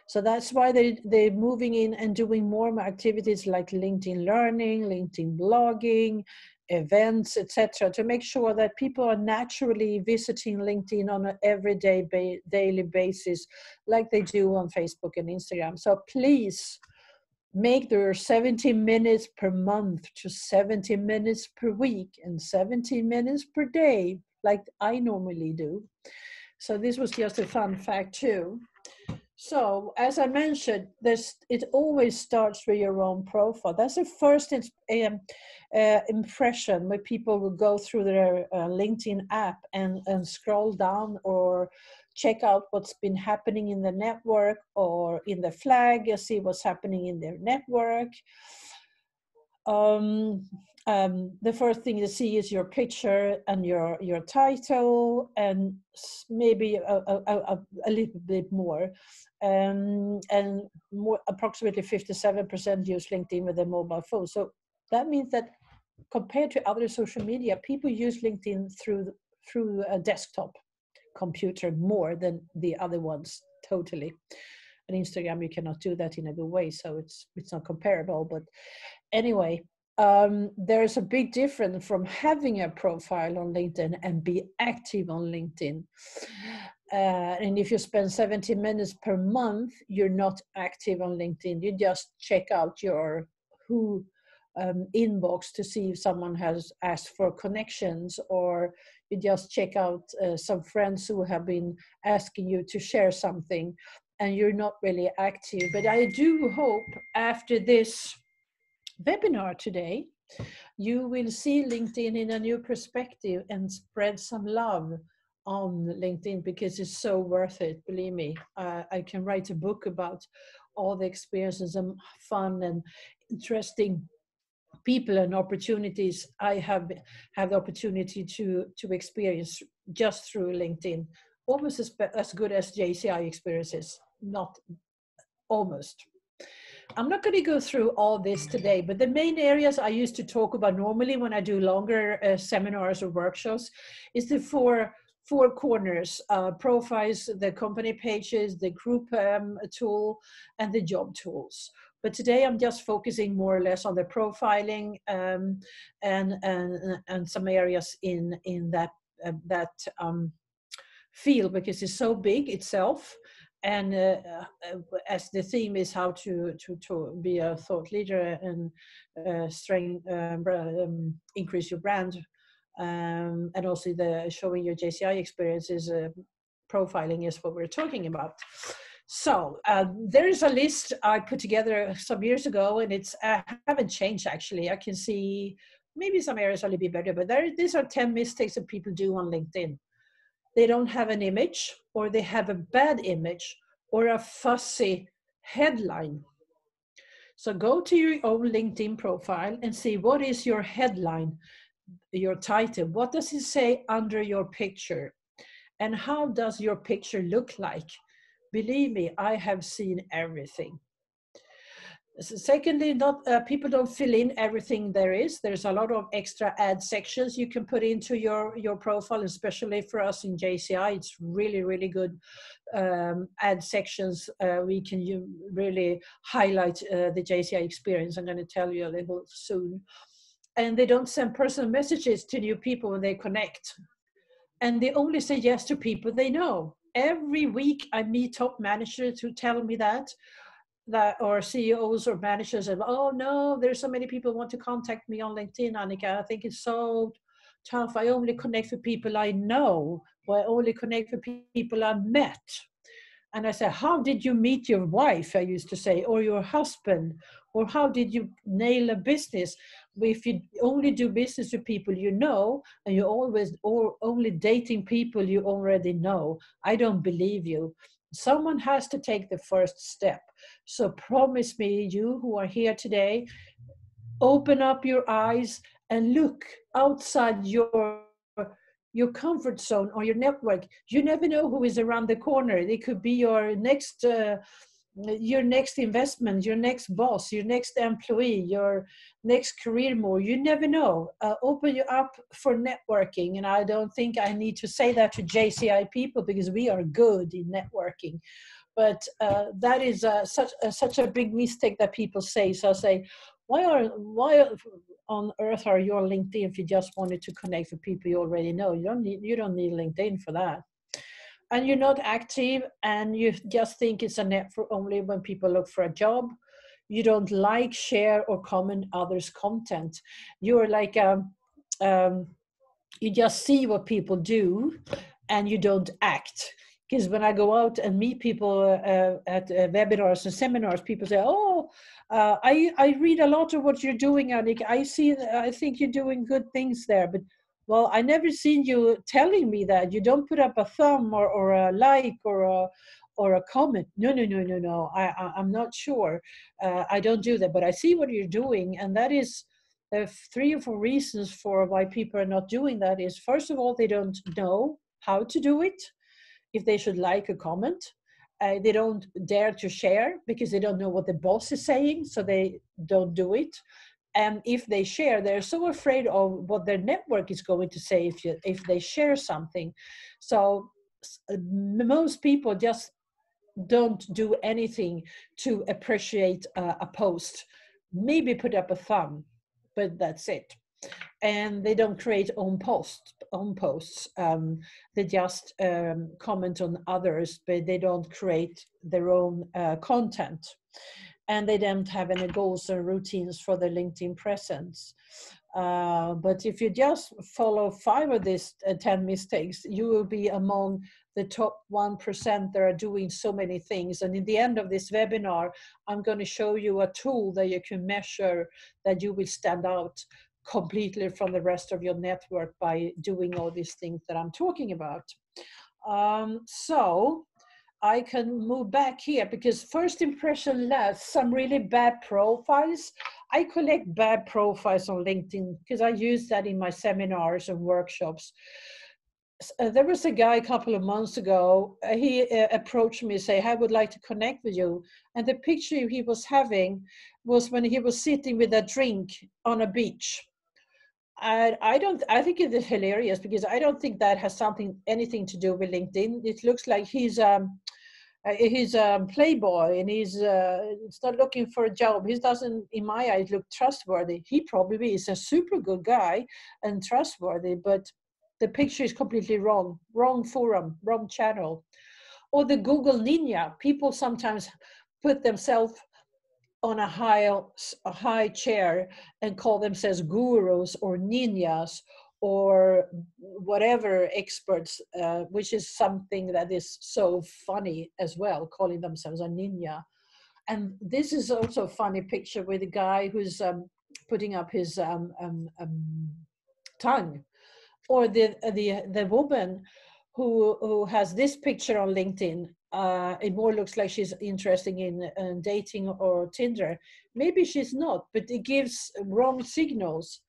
So that's why they're moving in and doing more activities like LinkedIn Learning, LinkedIn Blogging, events, etc., to make sure that people are naturally visiting LinkedIn on an everyday daily basis like they do on Facebook and Instagram. So please make their 70 minutes per month to 70 minutes per week and 70 minutes per day, like I normally do. So this was just a fun fact too. So as I mentioned, it always starts with your own profile. That's the first impression where people will go through their LinkedIn app and scroll down or check out what's been happening in the network or in the flag, you see what's happening in their network. The first thing you see is your picture and your title, and maybe a little bit more. And more, approximately 57% use LinkedIn with their mobile phone. So that means that compared to other social media, people use LinkedIn through a desktop computer more than the other ones, totally. On Instagram, you cannot do that in a good way, so it's not comparable. But anyway, there's a big difference from having a profile on LinkedIn and be active on LinkedIn. And if you spend 70 minutes per month, you're not active on LinkedIn. You just check out your who inbox to see if someone has asked for connections, or you just check out some friends who have been asking you to share something, and you're not really active. But I do hope after this webinar today, you will see LinkedIn in a new perspective and spread some love on LinkedIn, because it's so worth it. Believe me, I can write a book about all the experiences and fun and interesting people and opportunities I have the opportunity to experience just through LinkedIn. Almost as good as JCI experiences, not almost. I'm not going to go through all this today, but the main areas I used to talk about normally when I do longer seminars or workshops is the four corners: profiles, the company pages, the group tool, and the job tools. But today I'm just focusing more or less on the profiling and some areas in that field, because it's so big itself. And as the theme is how to be a thought leader and increase your brand, and also the showing your JCI experiences, profiling is what we're talking about. So there is a list I put together some years ago, and it's haven't changed actually. I can see maybe some areas a little bit better, but these are 10 mistakes that people do on LinkedIn. They don't have an image, or they have a bad image, or a fussy headline. So go to your own LinkedIn profile and see what is your headline, your title. What does it say under your picture? And how does your picture look like? Believe me, I have seen everything. Secondly, people don't fill in everything there is. There's a lot of extra ad sections you can put into your profile, especially for us in JCI. It's really, really good ad sections. We can really highlight the JCI experience. I'm going to tell you a little soon. And they don't send personal messages to new people when they connect. And they only say yes to people they know. Every week I meet top managers who tell me that or CEOs or managers, and oh no, there's so many people who want to contact me on LinkedIn, Annica. I think it's so tough. I only connect with people I know, or I only connect with people I've met. And I said, how did you meet your wife, I used to say, or your husband? Or how did you nail a business? If you only do business with people you know, and you're always only dating people you already know, I don't believe you. Someone has to take the first step. So promise me, you who are here today, open up your eyes and look outside your comfort zone or your network. You never know who is around the corner. It could be your next investment, your next boss, your next employee, your next career move. You never know. Open you up for networking. And I don't think I need to say that to JCI people, because we are good in networking. But that is such a big mistake that people say. So I say, why on earth are you on LinkedIn if you just wanted to connect with people you already know? You don't need LinkedIn for that. And you're not active, and you just think it's a net for only when people look for a job. You don't like, share, or comment others' content. You're like you just see what people do, and you don't act. Because when I go out and meet people at webinars and seminars, people say, "Oh, I read a lot of what you're doing, Annica. I think you're doing good things there." But well, I never seen you telling me that. You don't put up a thumb or a like or a comment. No. I'm not sure. I don't do that, but I see what you're doing, and that is 3 or 4 reasons for why people are not doing that. Is first of all, they don't know how to do it. If they should like a comment, they don't dare to share because they don't know what the boss is saying, so they don't do it. And if they share, they're so afraid of what their network is going to say if they share something. So most people just don't do anything to appreciate a post. Maybe put up a thumb, but that's it. And they don't create own posts. They just comment on others, but they don't create their own content. And they don't have any goals or routines for their LinkedIn presence. But if you just follow 5 of these 10 mistakes, you will be among the top 1% that are doing so many things. And in the end of this webinar, I'm going to show you a tool that you can measure that you will stand out completely from the rest of your network by doing all these things that I'm talking about. So I can move back here because first impression lasts. Some really bad profiles. I collect bad profiles on LinkedIn because I use that in my seminars and workshops. There was a guy a couple of months ago, he approached me and said, I would like to connect with you. And the picture he was having was when he was sitting with a drink on a beach. I think it is hilarious because I don't think that has anything to do with LinkedIn. It looks like he's a playboy and he's not looking for a job. He doesn't, in my eyes, look trustworthy. He probably is a super good guy and trustworthy, but the picture is completely wrong. Wrong forum, wrong channel. Or the Google Ninja. People sometimes put themselves on a high chair and call themselves gurus or ninjas or whatever experts, which is something that is so funny as well, calling themselves a ninja. And this is also a funny picture with a guy who's putting up his tongue, or the woman who has this picture on LinkedIn. It more looks like she's interested in dating or Tinder. Maybe she's not, but it gives wrong signals.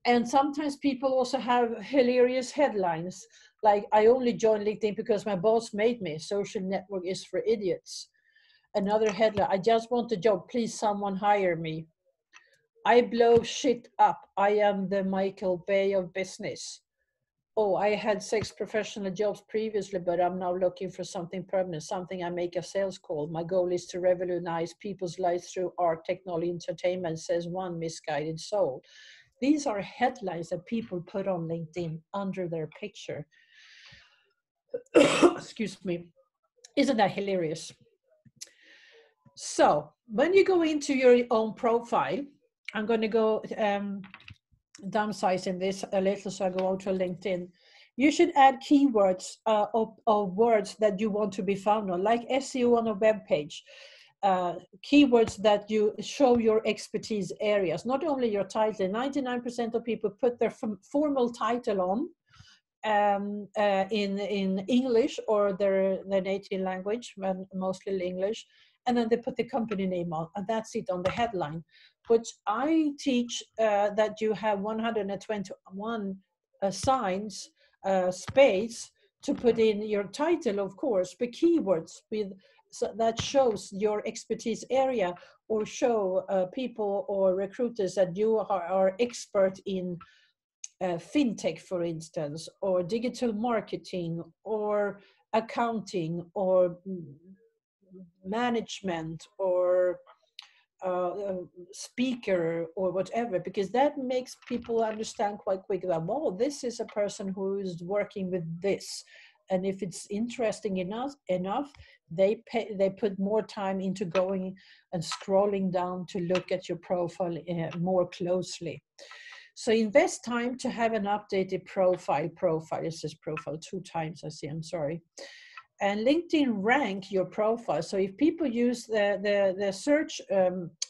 And sometimes people also have hilarious headlines, like, I only joined LinkedIn because my boss made me. Social network is for idiots. Another headline, I just want a job. Please, someone hire me. I blow shit up. I am the Michael Bay of business. Oh, I had 6 professional jobs previously, but I'm now looking for something permanent, something I make a sales call. My goal is to revolutionize people's lives through art, technology, entertainment, says one misguided soul. These are headlines that people put on LinkedIn under their picture. Excuse me. Isn't that hilarious? So when you go into your own profile, I'm going to go downsizing this a little, so I go out to LinkedIn. You should add keywords of words that you want to be found on, like SEO on a web page. Keywords that you show your expertise areas, not only your title. 99% of people put their formal title on in English or their native language, mostly English, and then they put the company name on, and that's it on the headline. Which I teach that you have 121 signs, space to put in your title, of course, but keywords that shows your expertise area, or show people or recruiters that you are expert in fintech, for instance, or digital marketing, or accounting, or management, or speaker, or whatever, because that makes people understand quite quickly that, oh, this is a person who is working with this. And if it's interesting enough, they put more time into going and scrolling down to look at your profile more closely. So invest time to have an updated profile. It says profile 2 times, I see, I'm sorry. And LinkedIn rank your profile. So if people use the search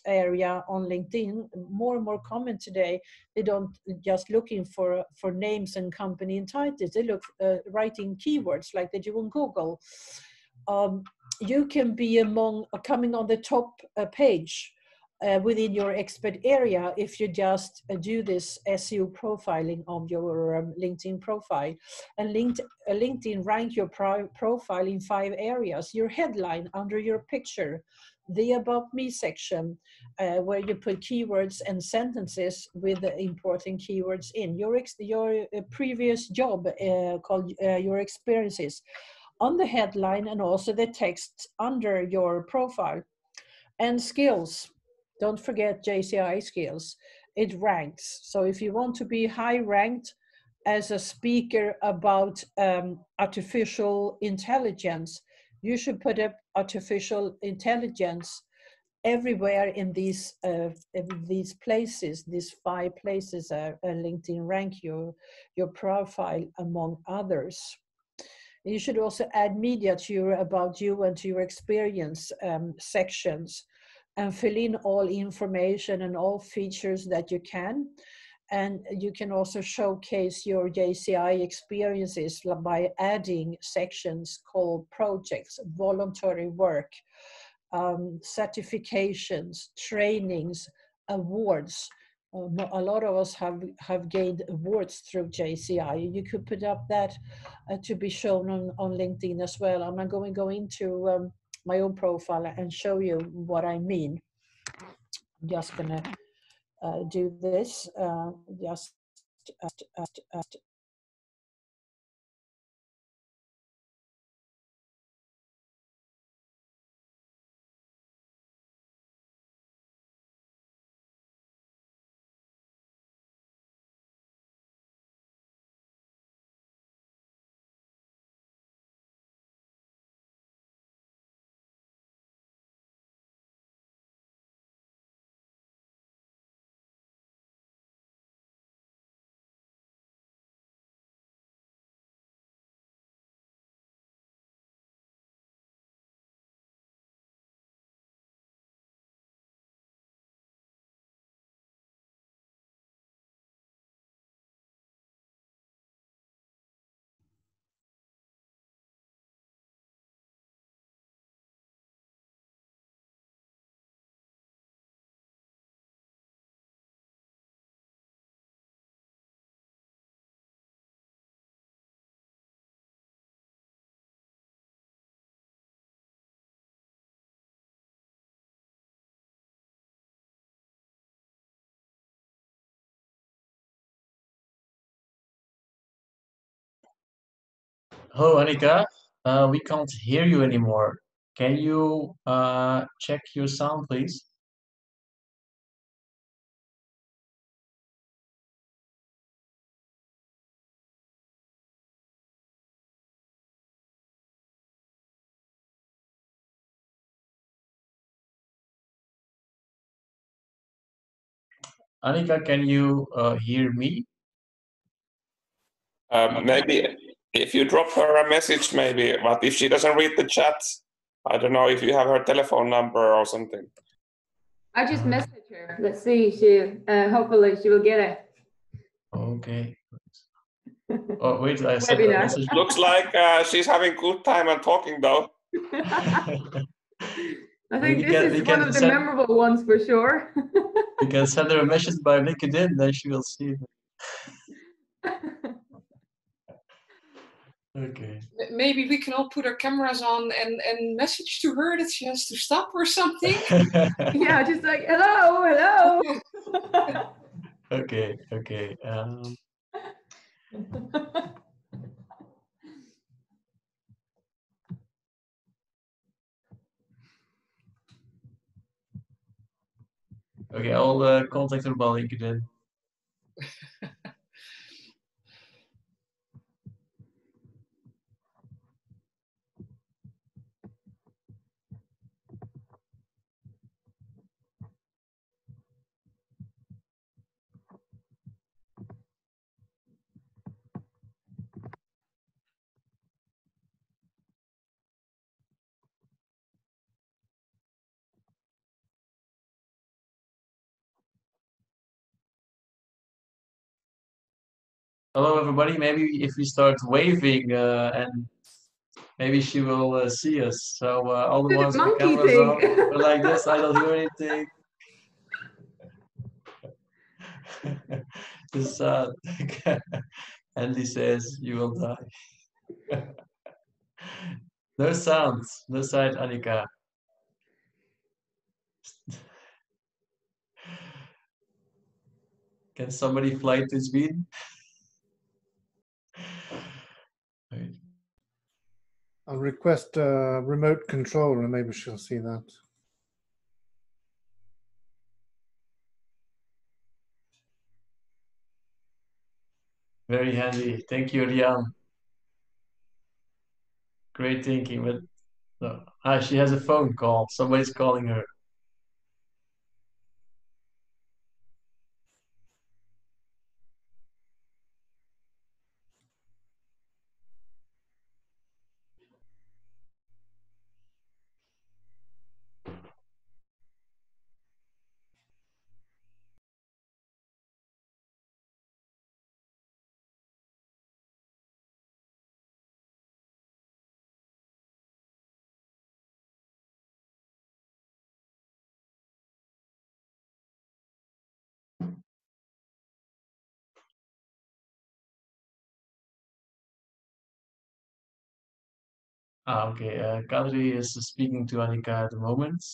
area on LinkedIn, more and more common today, they don't just looking for names and company and titles. They look writing keywords like they do on Google. You can be coming on the top page within your expert area if you just do this SEO profiling of your LinkedIn profile. And LinkedIn rank your profile in 5 areas: your headline under your picture, the About Me section, where you put keywords and sentences with the important keywords in your previous job, called your experiences. on the headline and also the text under your profile. And skills, don't forget JCI skills. It ranks. So if you want to be high ranked as a speaker about artificial intelligence, you should put up artificial intelligence everywhere in these places. These 5 places LinkedIn rank your profile among others. You should also add media to your about you and to your experience sections, and fill in all information and all features that you can. And you can also showcase your JCI experiences by adding sections called projects, voluntary work, certifications, trainings, awards. A lot of us have gained awards through JCI. You could put up that to be shown on LinkedIn as well. I'm going to go into my own profile and show you what I mean. I'm just going to do this. Hello, Annica. We can't hear you anymore. Can you check your sound, please? Annica, can you hear me? Maybe if you drop her a message, maybe, but if she doesn't read the chat, I don't know if you have her telephone number or something. I just messaged her. Let's see. She hopefully she will get it. Okay. Oh, wait, I sent a Webinar. message. Looks like she's having good time and talking though. I think this is one of the memorable ones for sure. You can send her a message by LinkedIn, then she will see it. Okay. Maybe we can all put our cameras on and message to her that she has to stop or something. Yeah, just like, hello, hello. Okay, okay. Okay, I'll contact her by LinkedIn. Hello, everybody. Maybe if we start waving and maybe she will see us. So all the ones with cameras on, go like this. I don't hear anything. It's sad. Andy says you will die. No sounds, no sign, Annica. Can somebody fly to Sweden? Wait. I'll request remote control and maybe she'll see that. Very handy. Thank you, Rian. Great thinking. But no. She has a phone call. Somebody's calling her. Okay. Kadri is speaking to Annica at the moment.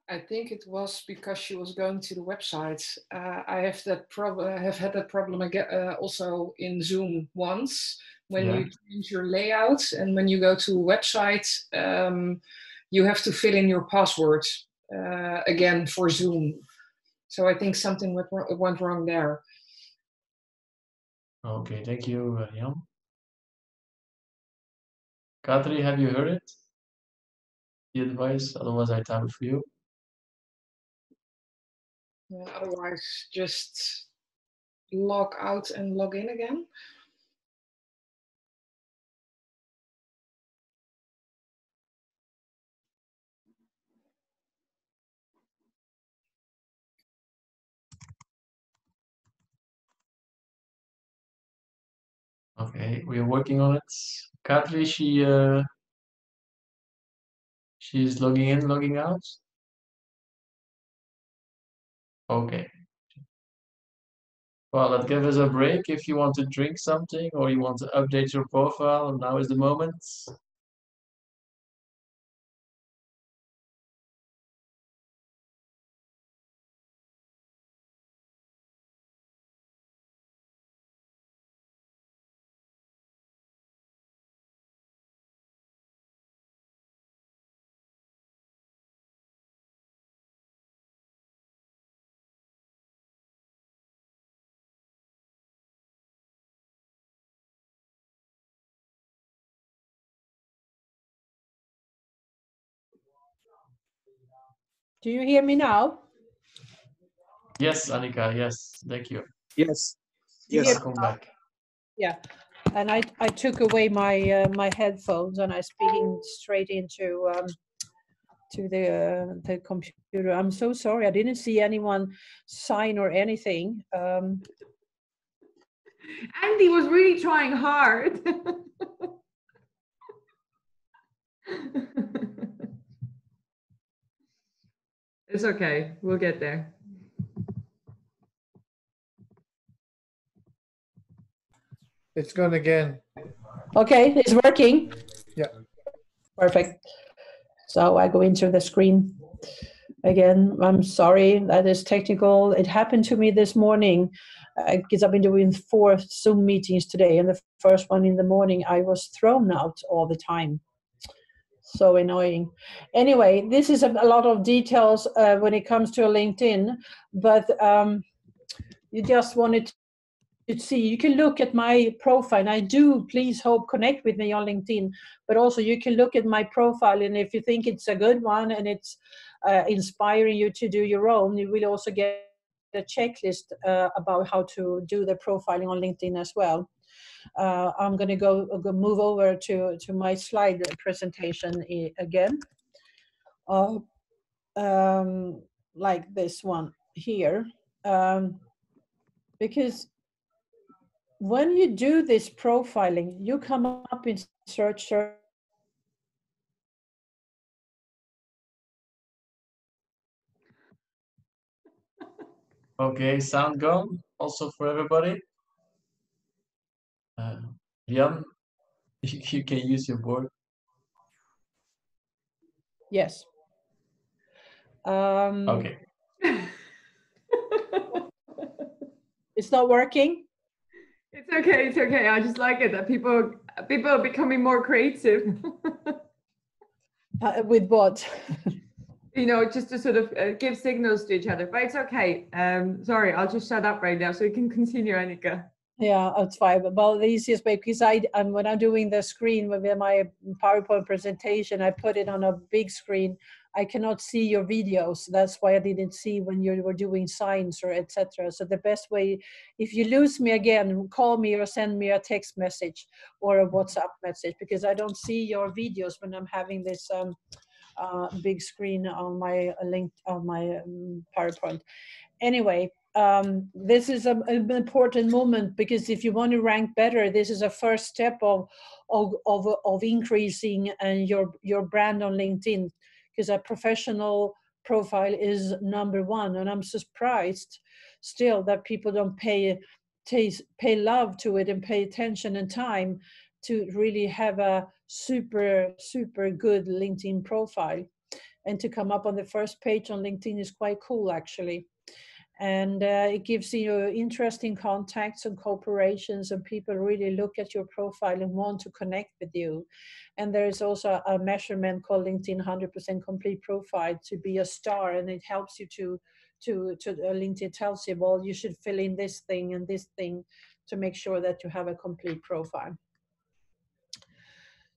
I think it was because she was going to the website. I have that problem. I have had that problem again, also in Zoom once. When you change your layout and when you go to a website, you have to fill in your password again for Zoom. So I think something went wrong there. Okay, thank you, Jan. Kadri, have you heard it? The advice? Otherwise, I type it for you. Otherwise, just log out and log in again. Okay, we are working on it. Kadri, she's logging in, logging out. Okay. Well, let's give us a break if you want to drink something or you want to update your profile. Now is the moment. Do you hear me now? Yes, Annica, yes, thank you. Yes. Yes. Welcome back. Yeah, and I took away my my headphones and I'm speaking straight into to the computer. I'm so sorry. I didn't see anyone sign or anything. Andy was really trying hard. It's okay. We'll get there. It's gone again. Okay, it's working. Yeah. Perfect. So I go into the screen again. I'm sorry, that is technical. It happened to me this morning because I've been doing 4 Zoom meetings today, and the first one in the morning I was thrown out all the time. So annoying. Anyway, this is a lot of details when it comes to a LinkedIn, but you just wanted to see. You can look at my profile, and I do please hope connect with me on LinkedIn, but also you can look at my profile, and if you think it's a good one and it's inspiring you to do your own, you will also get a checklist about how to do the profiling on LinkedIn as well. I'm going to go move over to my slide presentation again, like this one here, because when you do this profiling, you come up in search. Okay, sound gone also for everybody. Jan, you can use your board. Yes. Okay. It's not working? It's okay, it's okay. I just like it that people are becoming more creative. With what? You know, just to sort of give signals to each other. But it's okay. Sorry, I'll just shut up right now so you can continue, Annica. Yeah, that's fine. Well, the easiest way, because when I'm doing the screen with my PowerPoint presentation, I put it on a big screen. I cannot see your videos. That's why I didn't see when you were doing signs or etc. So the best way, if you lose me again, call me or send me a text message or a WhatsApp message, because I don't see your videos when I'm having this big screen on my link on my PowerPoint. Anyway, this is an important moment, because if you want to rank better, this is a first step of increasing your brand on LinkedIn, because a professional profile is number one. And I'm surprised still that people don't pay love to it and pay attention and time to really have a super good LinkedIn profile. And to come up on the first page on LinkedIn is quite cool, actually. And it gives you interesting contacts and cooperations, and people really look at your profile and want to connect with you. And there is also a measurement called LinkedIn 100% complete profile to be a star, and it helps you to LinkedIn tells you, well, you should fill in this thing and this thing to make sure that you have a complete profile.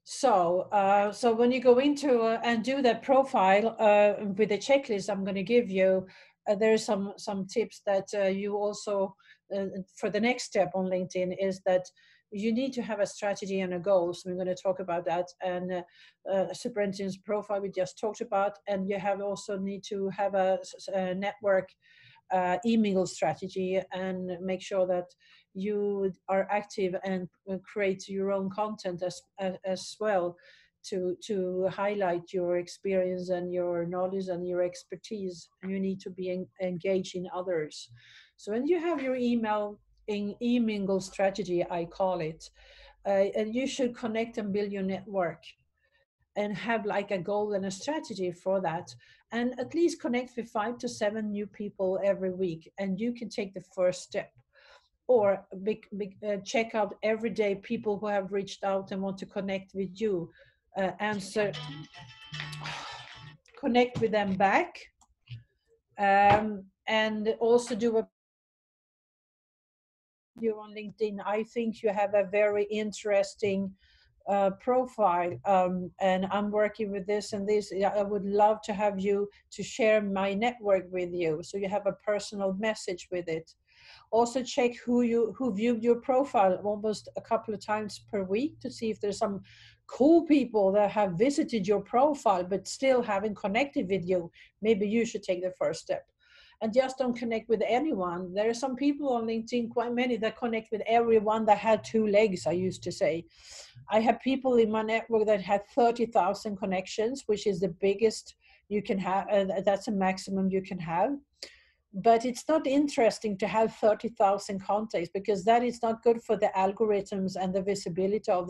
So, so when you go into and do that profile with the checklist I'm going to give you, there are some tips that you also, for the next step on LinkedIn, is that you need to have a strategy and a goal. So we're going to talk about that. And superintendent's profile we just talked about, and you have also need to have a network email strategy, and make sure that you are active and create your own content as well to highlight your experience and your knowledge and your expertise. You need to be engaged in others. So when you have your email strategy, I call it, and you should connect and build your network and have like a goal and a strategy for that, and at least connect with 5 to 7 new people every week, and you can take the first step. Or check out every day people who have reached out and want to connect with you, connect with them back, and also do a you on LinkedIn. I think you have a very interesting profile, and I'm working with this and this. I would love to have you to share my network with you, so you have a personal message with it. Also check who viewed your profile almost a couple of times per week to see if there's some cool people that have visited your profile but still haven't connected with you. Maybe you should take the first step. And just don't connect with anyone. There are some people on LinkedIn, quite many, that connect with everyone that had 2 legs, I used to say. I have people in my network that had 30,000 connections, which is the biggest you can have. That's a maximum you can have. But it's not interesting to have 30,000 contacts, because that is not good for the algorithms and the visibility of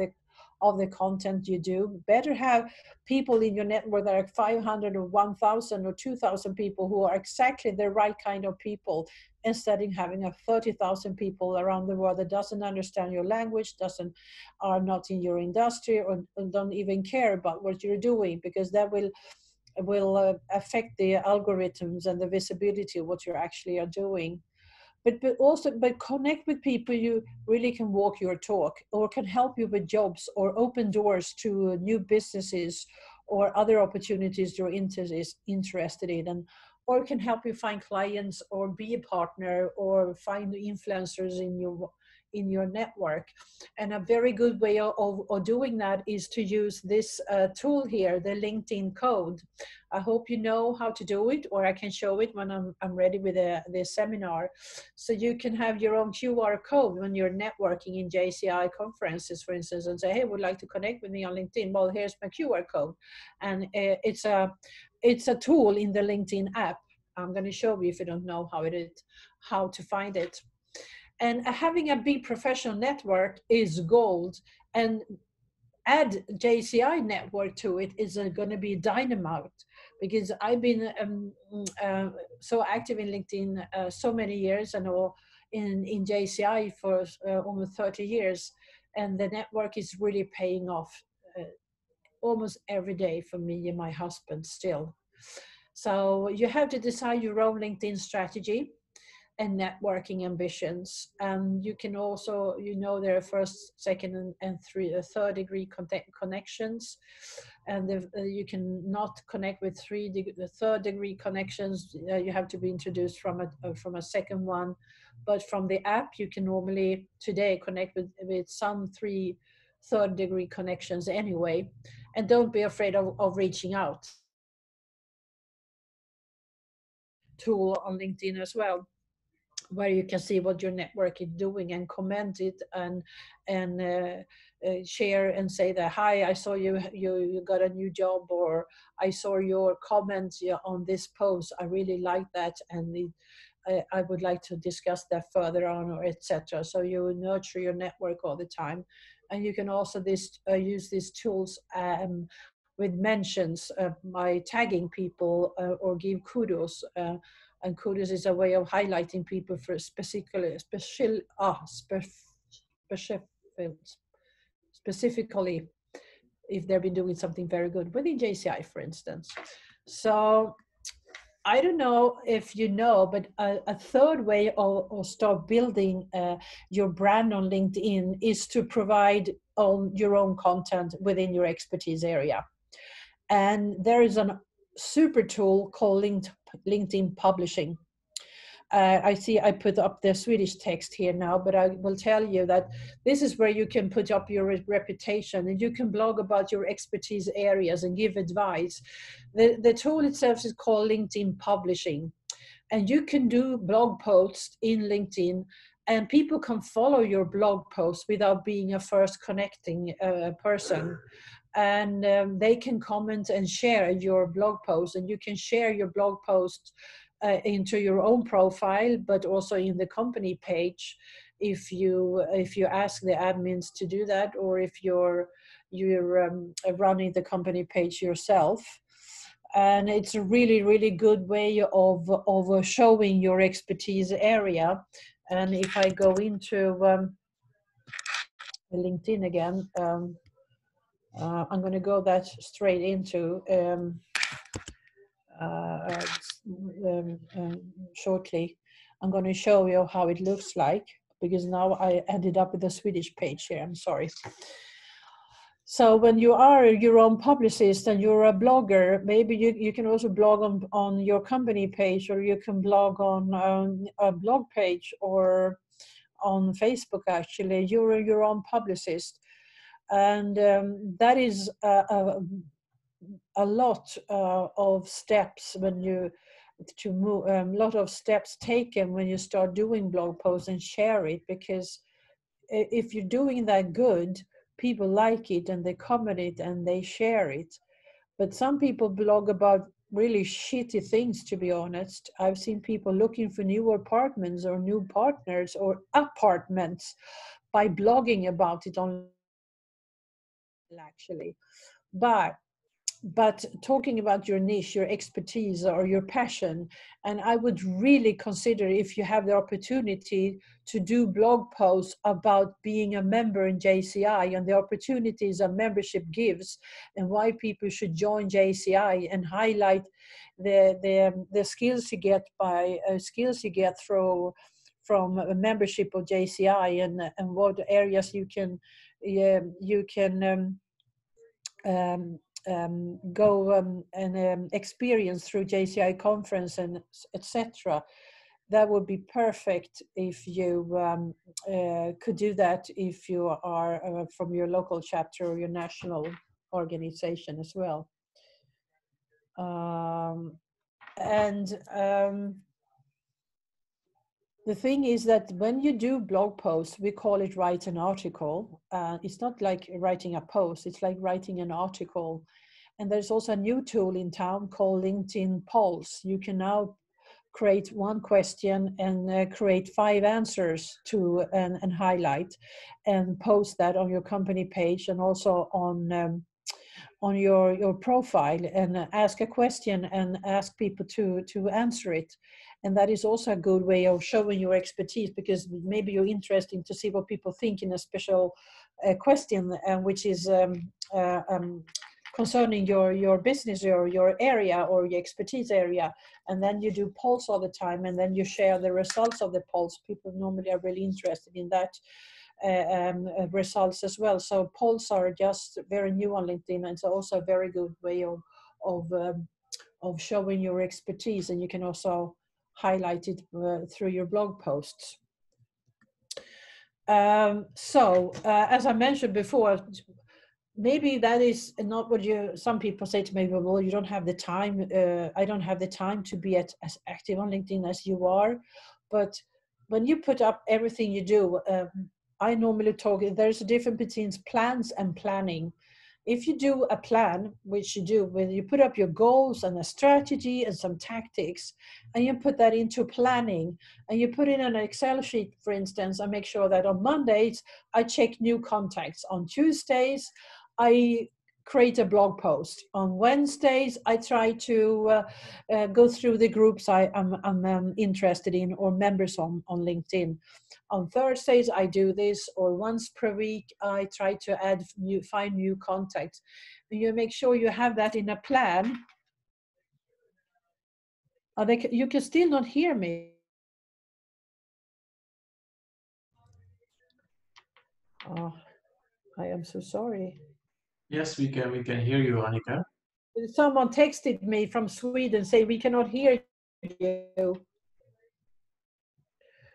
the content you do. Better have people in your network that are 500 or 1,000 or 2,000 people who are exactly the right kind of people, instead of having 30,000 people around the world that doesn't understand your language, are not in your industry, or don't even care about what you're doing, because that will affect the algorithms and the visibility of what you actually are doing. But connect with people you really can walk your talk, or can help you with jobs, or open doors to new businesses or other opportunities you're interested in, or can help you find clients, or be a partner, or find influencers in your network. And a very good way of doing that is to use this tool here, the LinkedIn code. I hope you know how to do it, or I can show it when I'm ready with the seminar. So you can have your own QR code when you're networking in JCI conferences, for instance, and say, hey, would like to connect with me on LinkedIn? Well, here's my QR code. And it's a tool in the LinkedIn app. I'm going to show you if you don't know how to find it. And having a big professional network is gold, and add JCI network to it is going to be dynamite, because I've been so active in LinkedIn so many years, and all in JCI for almost 30 years, and the network is really paying off almost every day for me and my husband still. So you have to decide your own LinkedIn strategy and networking ambitions. And you can also, there are first, second, and third degree connections. And you can not connect with the third degree connections. You have to be introduced from a second one. But from the app, you can normally today connect with some third degree connections anyway. And don't be afraid of reaching out. Tool on LinkedIn as well, where you can see what your network is doing and comment it and share and say that, hi, I saw you got a new job, or I saw your comment on this post, I really like that, and I would like to discuss that further on, or etc. So you nurture your network all the time. And you can also use these tools with mentions by tagging people or give kudos. And kudos is a way of highlighting people for specifically if they've been doing something very good within JCI, for instance. So I don't know if you know, but a third way of start building your brand on LinkedIn is to provide your own content within your expertise area. And there is a super tool called LinkedIn Publishing. I see I put up the Swedish text here now, but I will tell you that this is where you can put up your reputation, and you can blog about your expertise areas and give advice. The tool itself is called LinkedIn Publishing, and you can do blog posts in LinkedIn, and people can follow your blog posts without being a first connecting person. And they can comment and share your blog post, and you can share your blog post into your own profile, but also in the company page if you ask the admins to do that, or if you're running the company page yourself. And it's a really, really good way of showing your expertise area. And if I go into LinkedIn again, I'm going to go that straight into shortly. I'm going to show you how it looks like, because now I ended up with a Swedish page here. I'm sorry. So when you are your own publicist and you're a blogger, maybe you can also blog on your company page, or you can blog on a blog page, or on Facebook. Actually, you're your own publicist, and that is a lot of steps when you move, a lot of steps taken when you start doing blog posts and share it, because if you're doing that good, people like it and they comment it and they share it. But some people blog about really shitty things, to be honest. I've seen people looking for new apartments or new partners or apartments by blogging about it on actually. But talking about your niche, your expertise, or your passion, and I would really consider, if you have the opportunity, to do blog posts about being a member in JCI and the opportunities a membership gives, and why people should join JCI, and highlight the skills you get from a membership of JCI, and what areas you can go and experience through JCI conference and etc. That would be perfect if you could do that, if you are from your local chapter or your national organization as well. The thing is that when you do blog posts, we call it write an article. It's not like writing a post, it's like writing an article. And there's also a new tool in town called LinkedIn Polls. You can now create one question and create 5 answers to and highlight, and post that on your company page, and also on on your profile and ask a question and ask people to answer it. And that is also a good way of showing your expertise, because maybe you're interested to see what people think in a special question, which is concerning your business or your area or your expertise area. And then you do polls all the time, and then you share the results of the polls. People normally are really interested in that results as well. So polls are just very new on LinkedIn, and it's also a very good way of showing your expertise, and you can also highlight it through your blog posts. As I mentioned before, maybe that is not what some people say to me, well, you don't have the time. I don't have the time to be as active on LinkedIn as you are. But when you put up everything you do, I normally talk, there's a difference between plans and planning. If you do a plan, which you do, when you put up your goals and a strategy and some tactics, and you put that into planning, and you put in an Excel sheet, for instance, I make sure that on Mondays, I check new contacts. On Tuesdays, I create a blog post. On Wednesdays, I try to go through the groups I'm interested in, or members on LinkedIn. On Thursdays, I do this, or once per week, I try to find new contacts. And you make sure you have that in a plan. You can still not hear me. Oh, I am so sorry. Yes, we can hear you, Annica. Someone texted me from Sweden saying we cannot hear you.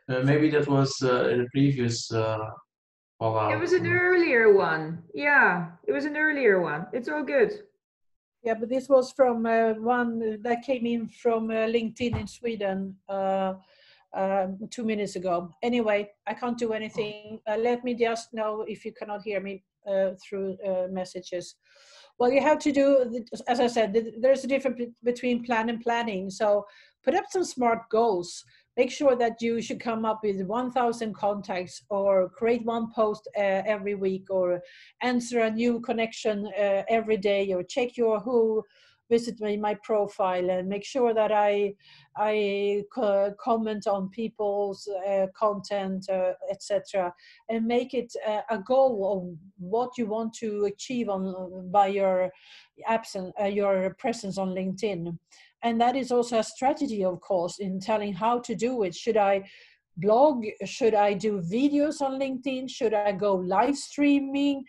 Maybe that was in a previous fallout. It was an earlier one. Yeah, it was an earlier one. It's all good. Yeah, but this was from one that came in from LinkedIn in Sweden 2 minutes ago. Anyway, I can't do anything. Let me just know if you cannot hear me through messages. Well, you have to do, as I said, there's a difference between plan and planning. So put up some smart goals. Make sure that you should come up with 1,000 contacts, or create one post every week, or answer a new connection every day, or check who visit my profile, and make sure that I comment on people's content, etc., and make it a goal of what you want to achieve by your your presence on LinkedIn. And that is also a strategy, of course, in telling how to do it. Should I blog? Should I do videos on LinkedIn? Should I go live streaming?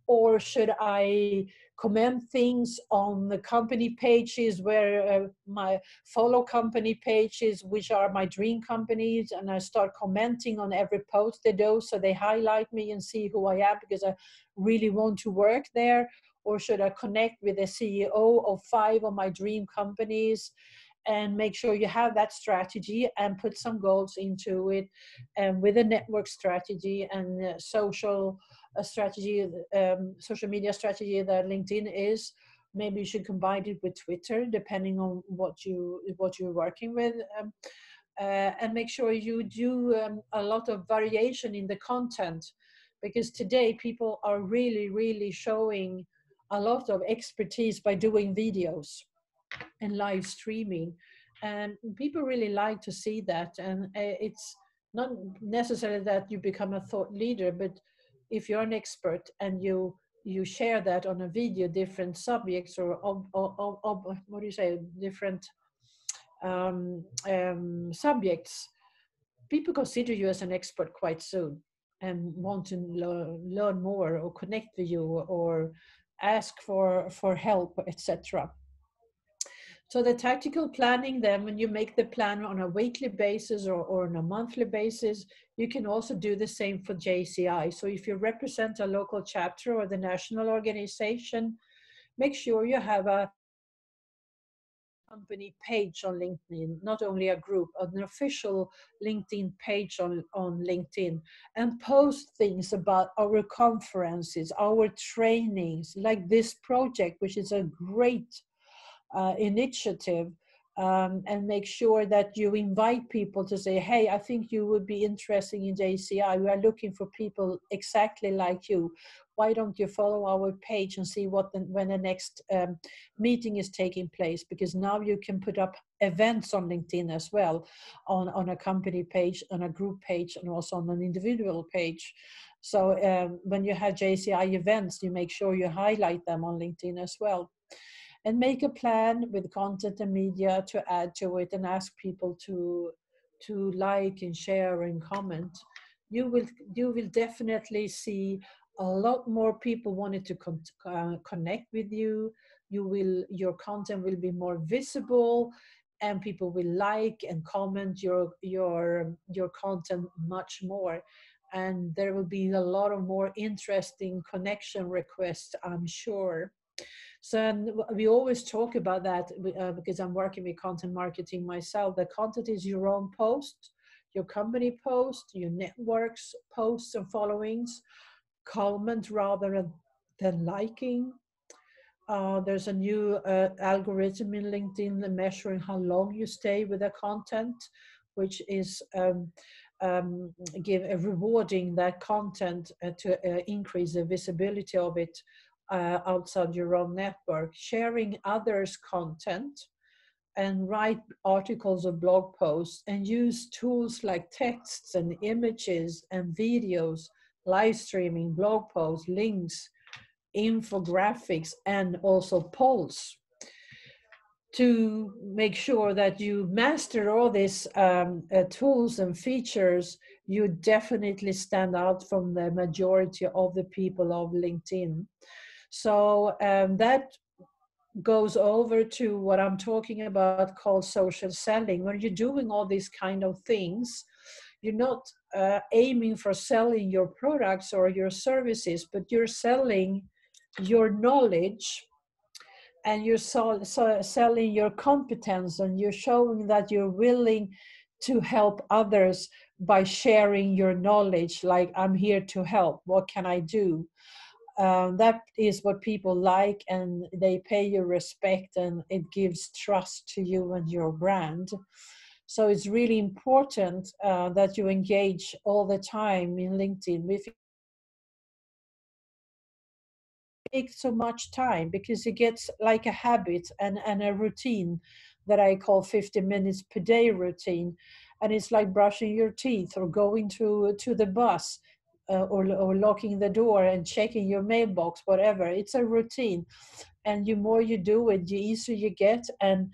Or should I comment things on the company pages where my follow company pages, which are my dream companies, and I start commenting on every post they do, so they highlight me and see who I am because I really want to work there? Or should I connect with the CEO of 5 of my dream companies? And make sure you have that strategy and put some goals into it, and with a network strategy and social strategy, social media strategy that LinkedIn is. Maybe you should combine it with Twitter, depending on what you're working with, and make sure you do a lot of variation in the content, because today people are really showing a lot of expertise by doing videos and live streaming, and people really like to see that. And it's not necessarily that you become a thought leader, but if you're an expert and you share that on a video, different subjects, or what do you say, different subjects, people consider you as an expert quite soon and want to learn more, or connect with you, or ask for help, etc. So the tactical planning, then, when you make the plan on a weekly basis or on a monthly basis, you can also do the same for JCI. So if you represent a local chapter or the national organization, make sure you have a company page on LinkedIn, not only a group, an official LinkedIn page on LinkedIn, and post things about our conferences, our trainings, like this project, which is a great initiative and make sure that you invite people to say, hey, I think you would be interested in JCI. We are looking for people exactly like you. Why don't you follow our page and see when the next meeting is taking place? Because now you can put up events on LinkedIn as well, on a company page, on a group page, and also on an individual page. So when you have JCI events, you make sure you highlight them on LinkedIn as well. And make a plan with content and media to add to it, and ask people to like and share and comment. You will definitely see a lot more people wanting to connect with you. Your content will be more visible, and people will like and comment your content much more. And there will be a lot of more interesting connection requests, I'm sure. So we always talk about that because I'm working with content marketing myself. The content is your own post, your company post, your networks, posts and followings. Comment rather than liking. There's a new algorithm in LinkedIn measuring how long you stay with the content, which is rewarding that content to increase the visibility of it outside your own network. Sharing others' content and write articles or blog posts, and use tools like texts and images and videos, live streaming, blog posts, links, infographics, and also polls to make sure that you master all these tools and features. You definitely stand out from the majority of the people of LinkedIn. So that goes over to what I'm talking about called social selling. When you're doing all these kind of things, you're not aiming for selling your products or your services, but you're selling your knowledge, and you're selling your competence, and you're showing that you're willing to help others by sharing your knowledge. Like, I'm here to help, what can I do? That is what people like, and they pay you respect, and it gives trust to you and your brand. So it's really important that you engage all the time in LinkedIn. If it takes so much time, because it gets like a habit and a routine that I call 50 minutes per day routine. And it's like brushing your teeth or going to the bus. Or locking the door and checking your mailbox, whatever. It's a routine, and the more you do it, the easier you get, and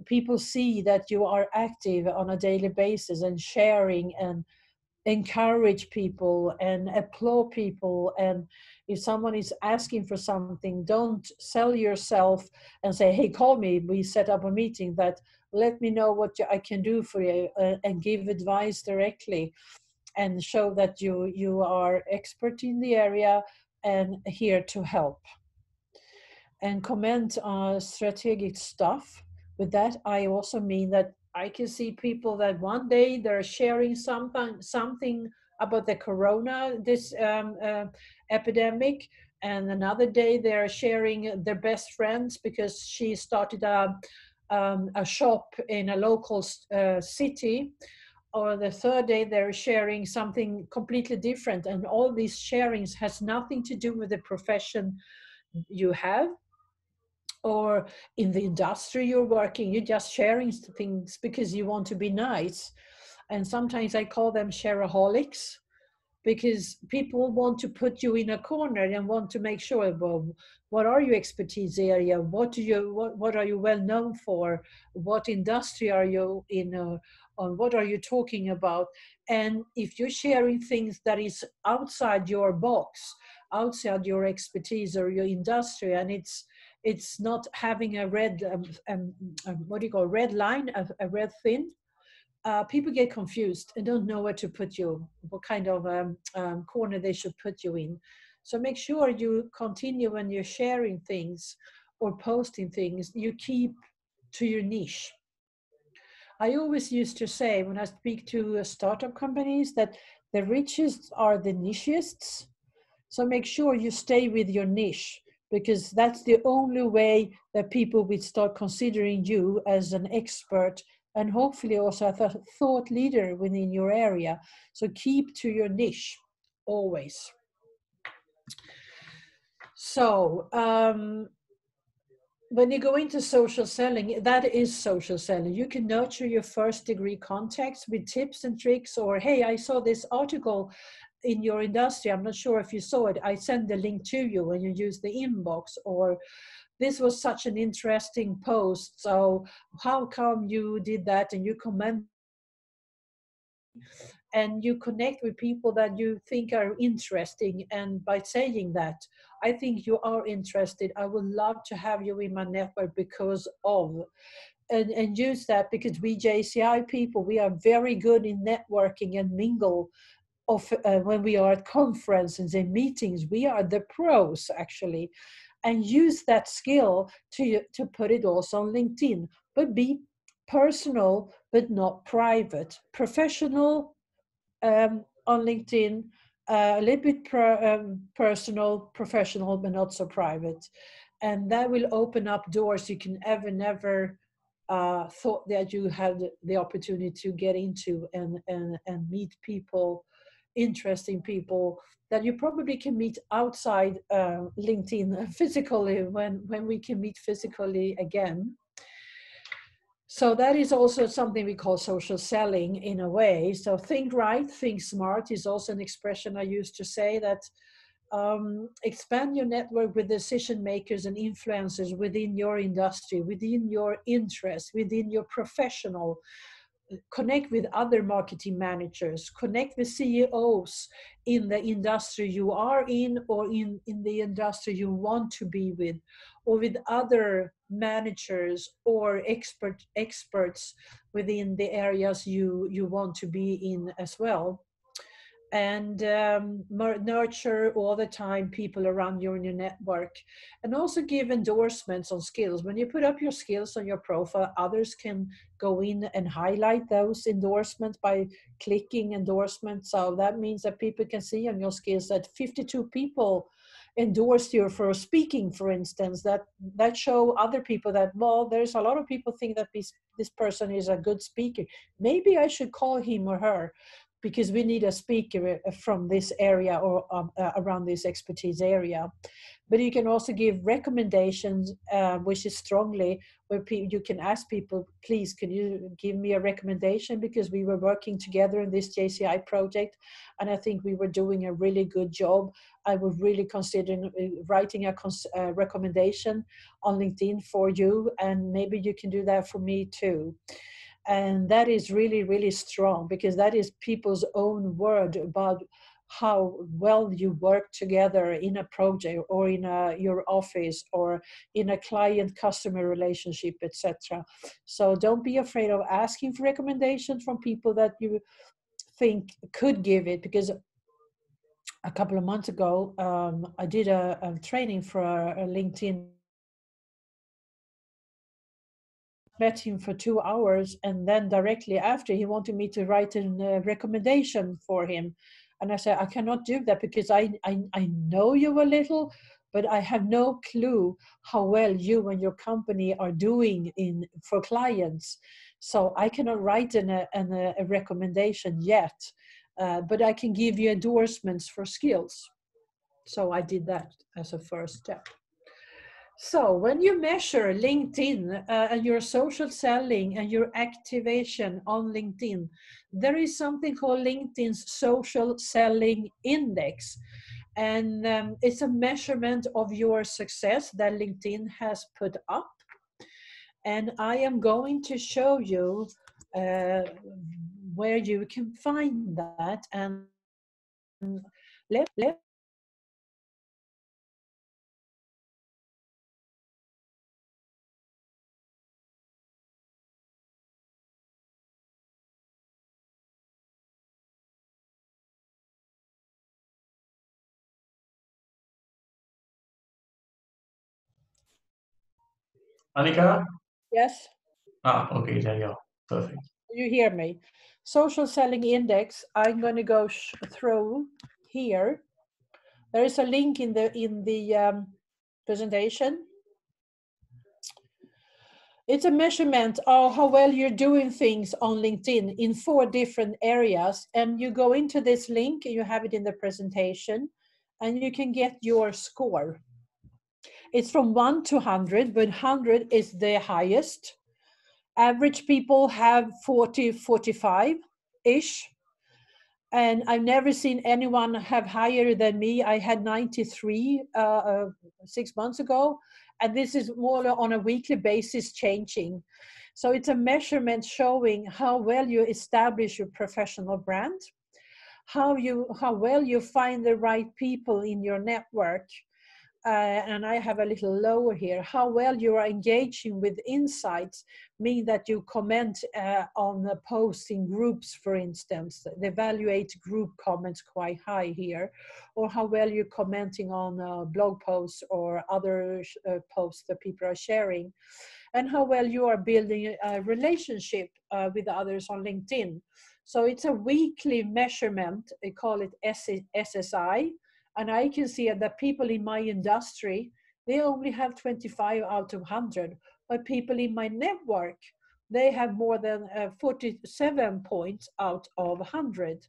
people see that you are active on a daily basis and sharing and encourage people and applaud people. And if someone is asking for something, don't sell yourself and say, hey, call me, we set up a meeting. That let me know what I can do for you, and give advice directly, and show that you are expert in the area and here to help. And comment on strategic stuff. With that, I also mean that I can see people that one day they're sharing something about the corona, this epidemic, and another day they're sharing their best friends because she started a shop in a local city. Or the third day they're sharing something completely different, and all these sharings has nothing to do with the profession you have or in the industry you're working. You're just sharing things because you want to be nice. And sometimes I call them shareaholics, because people want to put you in a corner and want to make sure, well, what are your expertise area? What are you well known for? What industry are you in? On what are you talking about? And if you're sharing things that is outside your box, outside your expertise or your industry, and it's not having a red, what do you call, red line, a red thin, people get confused and don't know where to put you, what kind of corner they should put you in. So make sure you continue when you're sharing things or posting things, you keep to your niche. I always used to say when I speak to startup companies that the richest are the nichists. So make sure you stay with your niche. because that's the only way that people will start considering you as an expert and hopefully also a thought leader within your area. So keep to your niche always. So when you go into social selling, that is social selling. You can nurture your first degree contacts with tips and tricks, or hey, I saw this article in your industry, I'm not sure if you saw it, I send the link to you when you use the inbox, or this was such an interesting post, so how come you did that, and you comment and you connect with people that you think are interesting, and by saying that, I think you are interested, I would love to have you in my network because of, and use that, because we JCI people, we are very good in networking and mingle of when we are at conferences and meetings, we are the pros actually, and use that skill to put it also on LinkedIn, but be personal but not private, professional on LinkedIn, a little bit personal, professional, but not so private, and that will open up doors you can never thought that you had the opportunity to get into, and meet people, interesting people that you probably can meet outside LinkedIn physically when we can meet physically again. So that is also something we call social selling in a way. So think right, think smart is also an expression I used to say that expand your network with decision makers and influencers within your industry, within your interest, within your professional. Connect with other marketing managers, connect with CEOs in the industry you are in, or in the industry you want to be with, or with other managers or experts within the areas you want to be in as well. And nurture all the time people around you in your network, and also give endorsements on skills. When you put up your skills on your profile, others can go in and highlight those endorsements by clicking endorsements. So that means that people can see on your skills that 52 people endorsed you for speaking, for instance. That show other people that, well, there's a lot of people think that this person is a good speaker, maybe I should call him or her, because we need a speaker from this area, or around this expertise area. But you can also give recommendations, which is strongly, where you can ask people, please, can you give me a recommendation, because we were working together in this JCI project, and I think we were doing a really good job. I would really consider writing a recommendation on LinkedIn for you, and maybe you can do that for me too. And that is really, really strong, because that is people's own word about how well you work together in a project, or in your office, or in a client-customer relationship, etc. So don't be afraid of asking for recommendations from people that you think could give it, because a couple of months ago, I did a training for a LinkedIn. Met him for 2 hours, and then directly after he wanted me to write a recommendation for him, and I said, I cannot do that, because I know you a little, but I have no clue how well you and your company are doing for clients, so I cannot write a recommendation yet, but I can give you endorsements for skills. So I did that as a first step. So when you measure LinkedIn and your social selling and your activation on LinkedIn, there is something called LinkedIn's Social Selling Index. And it's a measurement of your success that LinkedIn has put up. And I am going to show you where you can find that. And let Annica? Yes. Okay, there you go. Perfect. You hear me? Social Selling Index. I'm going to go through here. There is a link in the presentation. It's a measurement of how well you're doing things on LinkedIn in 4 different areas. And you go into this link, you have it in the presentation, and you can get your score. It's from 1 to 100, but 100 is the highest. Average people have 40, 45-ish. And I've never seen anyone have higher than me. I had 93 6 months ago. And this is more on a weekly basis changing. So it's a measurement showing how well you establish your professional brand, how well you find the right people in your network. And I have a little lower here, how well you are engaging with insights, mean that you comment on the posts in groups, for instance. They evaluate group comments quite high here, or how well you're commenting on blog posts or other posts that people are sharing, and how well you are building a relationship with others on LinkedIn. So it's a weekly measurement, they call it SSI. And I can see that people in my industry, they only have 25 out of 100. But people in my network, they have more than 47 points out of 100.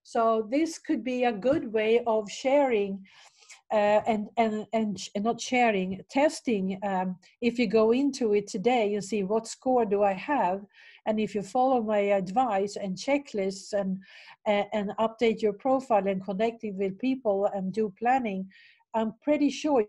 So this could be a good way of sharing and not sharing, testing. If you go into it today and see what score do I have, and if you follow my advice and checklists and update your profile and connecting with people and do planning, I'm pretty sure.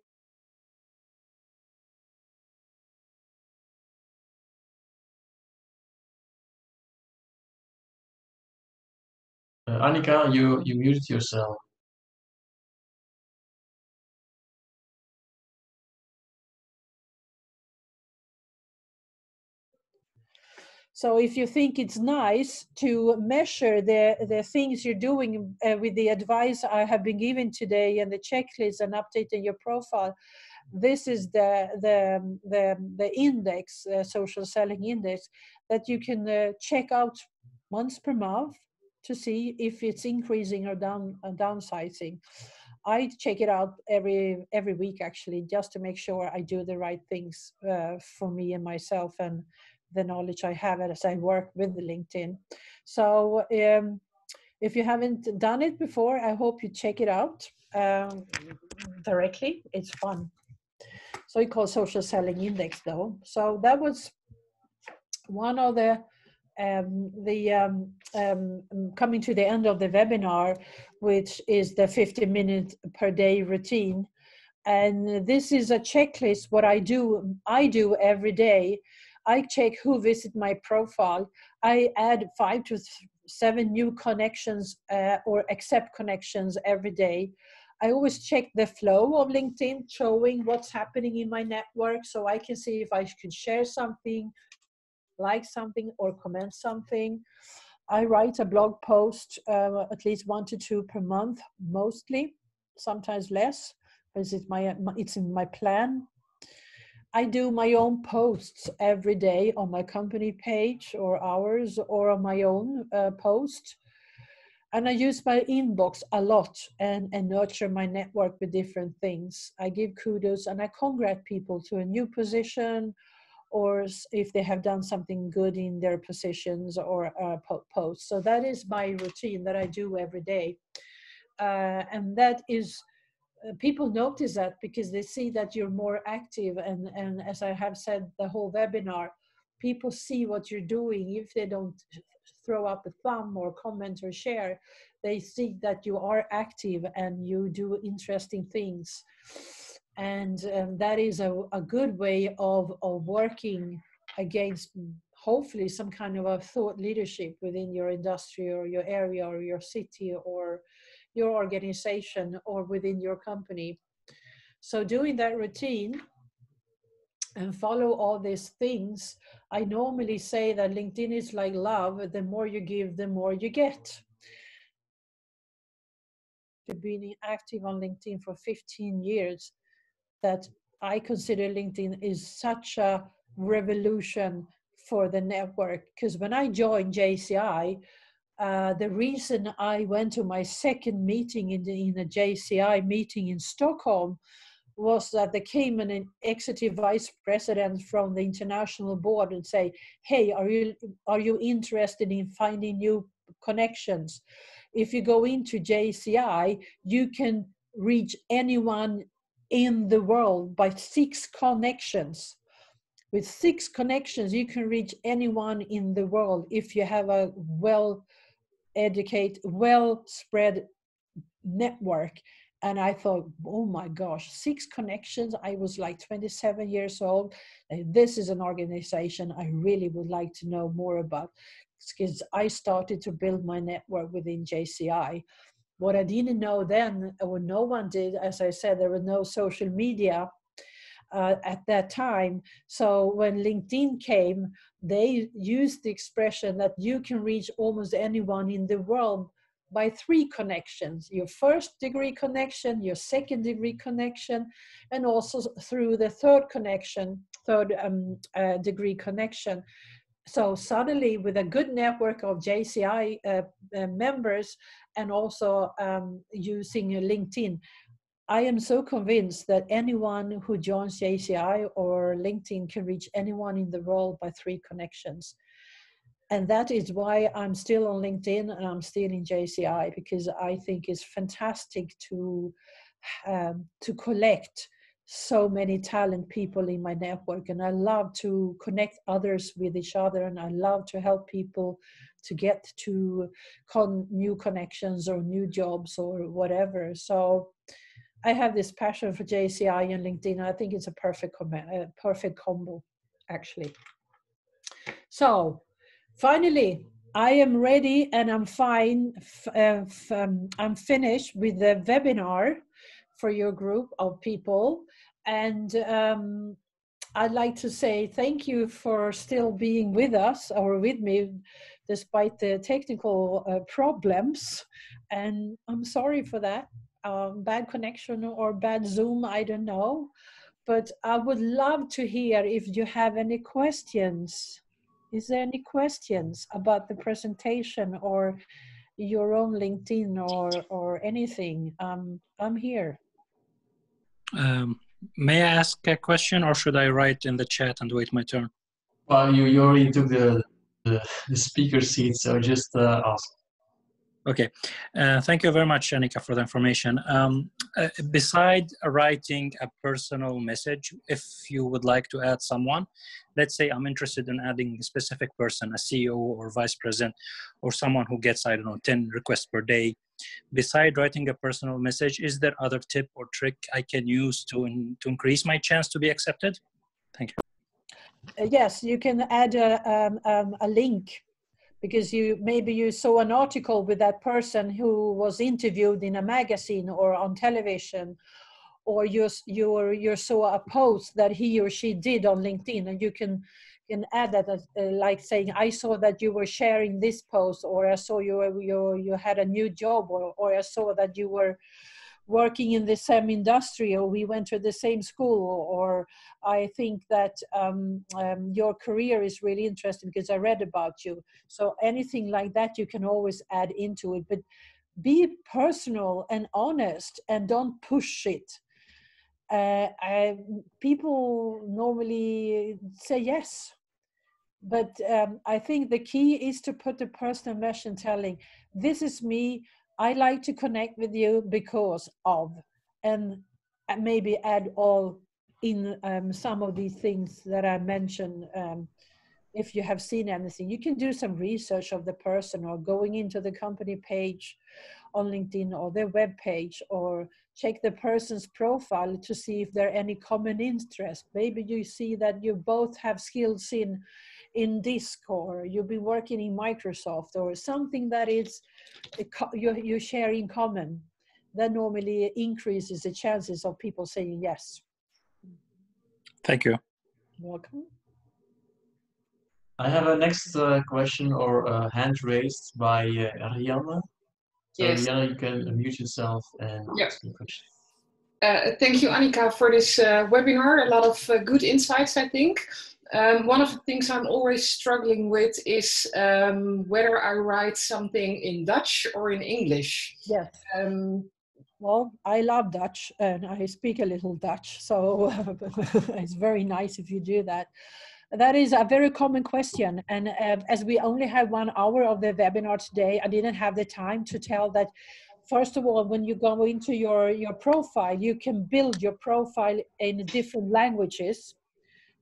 Annica, you muted yourself. So if you think it's nice to measure the things you're doing with the advice I have been given today and the checklist and updating your profile, this is the index, social selling index, that you can check out once per month to see if it's increasing or downsizing. I check it out every week, actually, just to make sure I do the right things for me and myself and the knowledge I have as I work with LinkedIn. So if you haven't done it before, I hope you check it out directly. It's fun. So it's called Social Selling Index, though. So that was one of the coming to the end of the webinar, which is the 50-minute per day routine. And this is a checklist, what I do every day. I check who visit my profile. I add 5 to 7 new connections or accept connections every day. I always check the flow of LinkedIn, showing what's happening in my network, so I can see if I can share something, like something, or comment something. I write a blog post at least 1 to 2 per month, mostly, sometimes less, because it's in my plan. I do my own posts every day on my company page or ours, or on my own post. And I use my inbox a lot and nurture my network with different things. I give kudos and I congratulate people to a new position, or if they have done something good in their positions or posts. So that is my routine that I do every day. And that is, people notice that because they see that you're more active. And as I have said the whole webinar, people see what you're doing. If they don't throw up a thumb or comment or share, they see that you are active and you do interesting things. And that is a good way of working against, hopefully, some kind of a thought leadership within your industry or your area or your city or your organization or within your company. So doing that routine and follow all these things, I normally say that LinkedIn is like love. The more you give, the more you get. I've been active on LinkedIn for 15 years, that I consider LinkedIn is such a revolution for the network. Because when I joined JCI, the reason I went to my second meeting in a JCI meeting in Stockholm was that there came an executive vice president from the international board and say, hey, are you interested in finding new connections? If you go into JCI, you can reach anyone in the world by 6 connections. With 6 connections, you can reach anyone in the world if you have a well-educated, well-spread network. And I thought, oh my gosh, 6 connections. I was like 27 years old. And this is an organization I really would like to know more about, because I started to build my network within JCI. What I didn't know then, or no one did, as I said, there was no social media at that time. So when LinkedIn came, they used the expression that you can reach almost anyone in the world by 3 connections: your first degree connection, your second degree connection, and also through the third degree connection. So suddenly, with a good network of JCI members and also using LinkedIn, I am so convinced that anyone who joins JCI or LinkedIn can reach anyone in the world by 3 connections. And that is why I'm still on LinkedIn and I'm still in JCI, because I think it's fantastic to collect so many talented people in my network. And I love to connect others with each other, and I love to help people to get to new connections or new jobs or whatever. So I have this passion for JCI and LinkedIn. I think it's a perfect combo, actually. So finally, I am ready and I'm fine. I'm finished with the webinar for your group of people. And I'd like to say thank you for still being with us or with me, despite the technical problems. And I'm sorry for that. Bad connection or bad Zoom, I don't know. But I would love to hear if you have any questions. Is there any questions about the presentation or your own LinkedIn or anything? I'm here. May I ask a question, or should I write in the chat and wait my turn? Well, you already took the speaker seat, so just ask. Okay, thank you very much, Annica, for the information. Beside writing a personal message, if you would like to add someone, let's say I'm interested in adding a specific person, a CEO or vice president, or someone who gets, I don't know, 10 requests per day. Beside writing a personal message, is there other tip or trick I can use to increase my chance to be accepted? Thank you. Yes, you can add a link, because maybe you saw an article with that person who was interviewed in a magazine or on television, or you saw a post that he or she did on LinkedIn, and you can add that like saying, I saw that you were sharing this post, or I saw you had a new job, or I saw that you were working in the same industry, or we went to the same school, or I think that your career is really interesting because I read about you. So anything like that you can always add into it, but be personal and honest and don't push it. People normally say yes, but I think the key is to put the personal message and telling, this is me, I like to connect with you because of, and maybe add all in some of these things that I mentioned. If you have seen anything, you can do some research of the person, or going into the company page on LinkedIn or their web page, or check the person's profile to see if there are any common interests. Maybe you see that you both have skills in Disk, or you've been working in Microsoft, or something that is you share in common. That normally increases the chances of people saying yes. Thank you. Welcome. I have a next question or hand raised by Rianne. So Yes. Rianne, you can unmute yourself and ask your question. Thank you, Annica, for this webinar. A lot of good insights, I think. One of the things I'm always struggling with is whether I write something in Dutch or in English. Yes. Well, I love Dutch and I speak a little Dutch, so it's very nice if you do that. That is a very common question. And as we only have 1 hour of the webinar today, I didn't have the time to tell that. First of all, when you go into your profile, you can build your profile in different languages.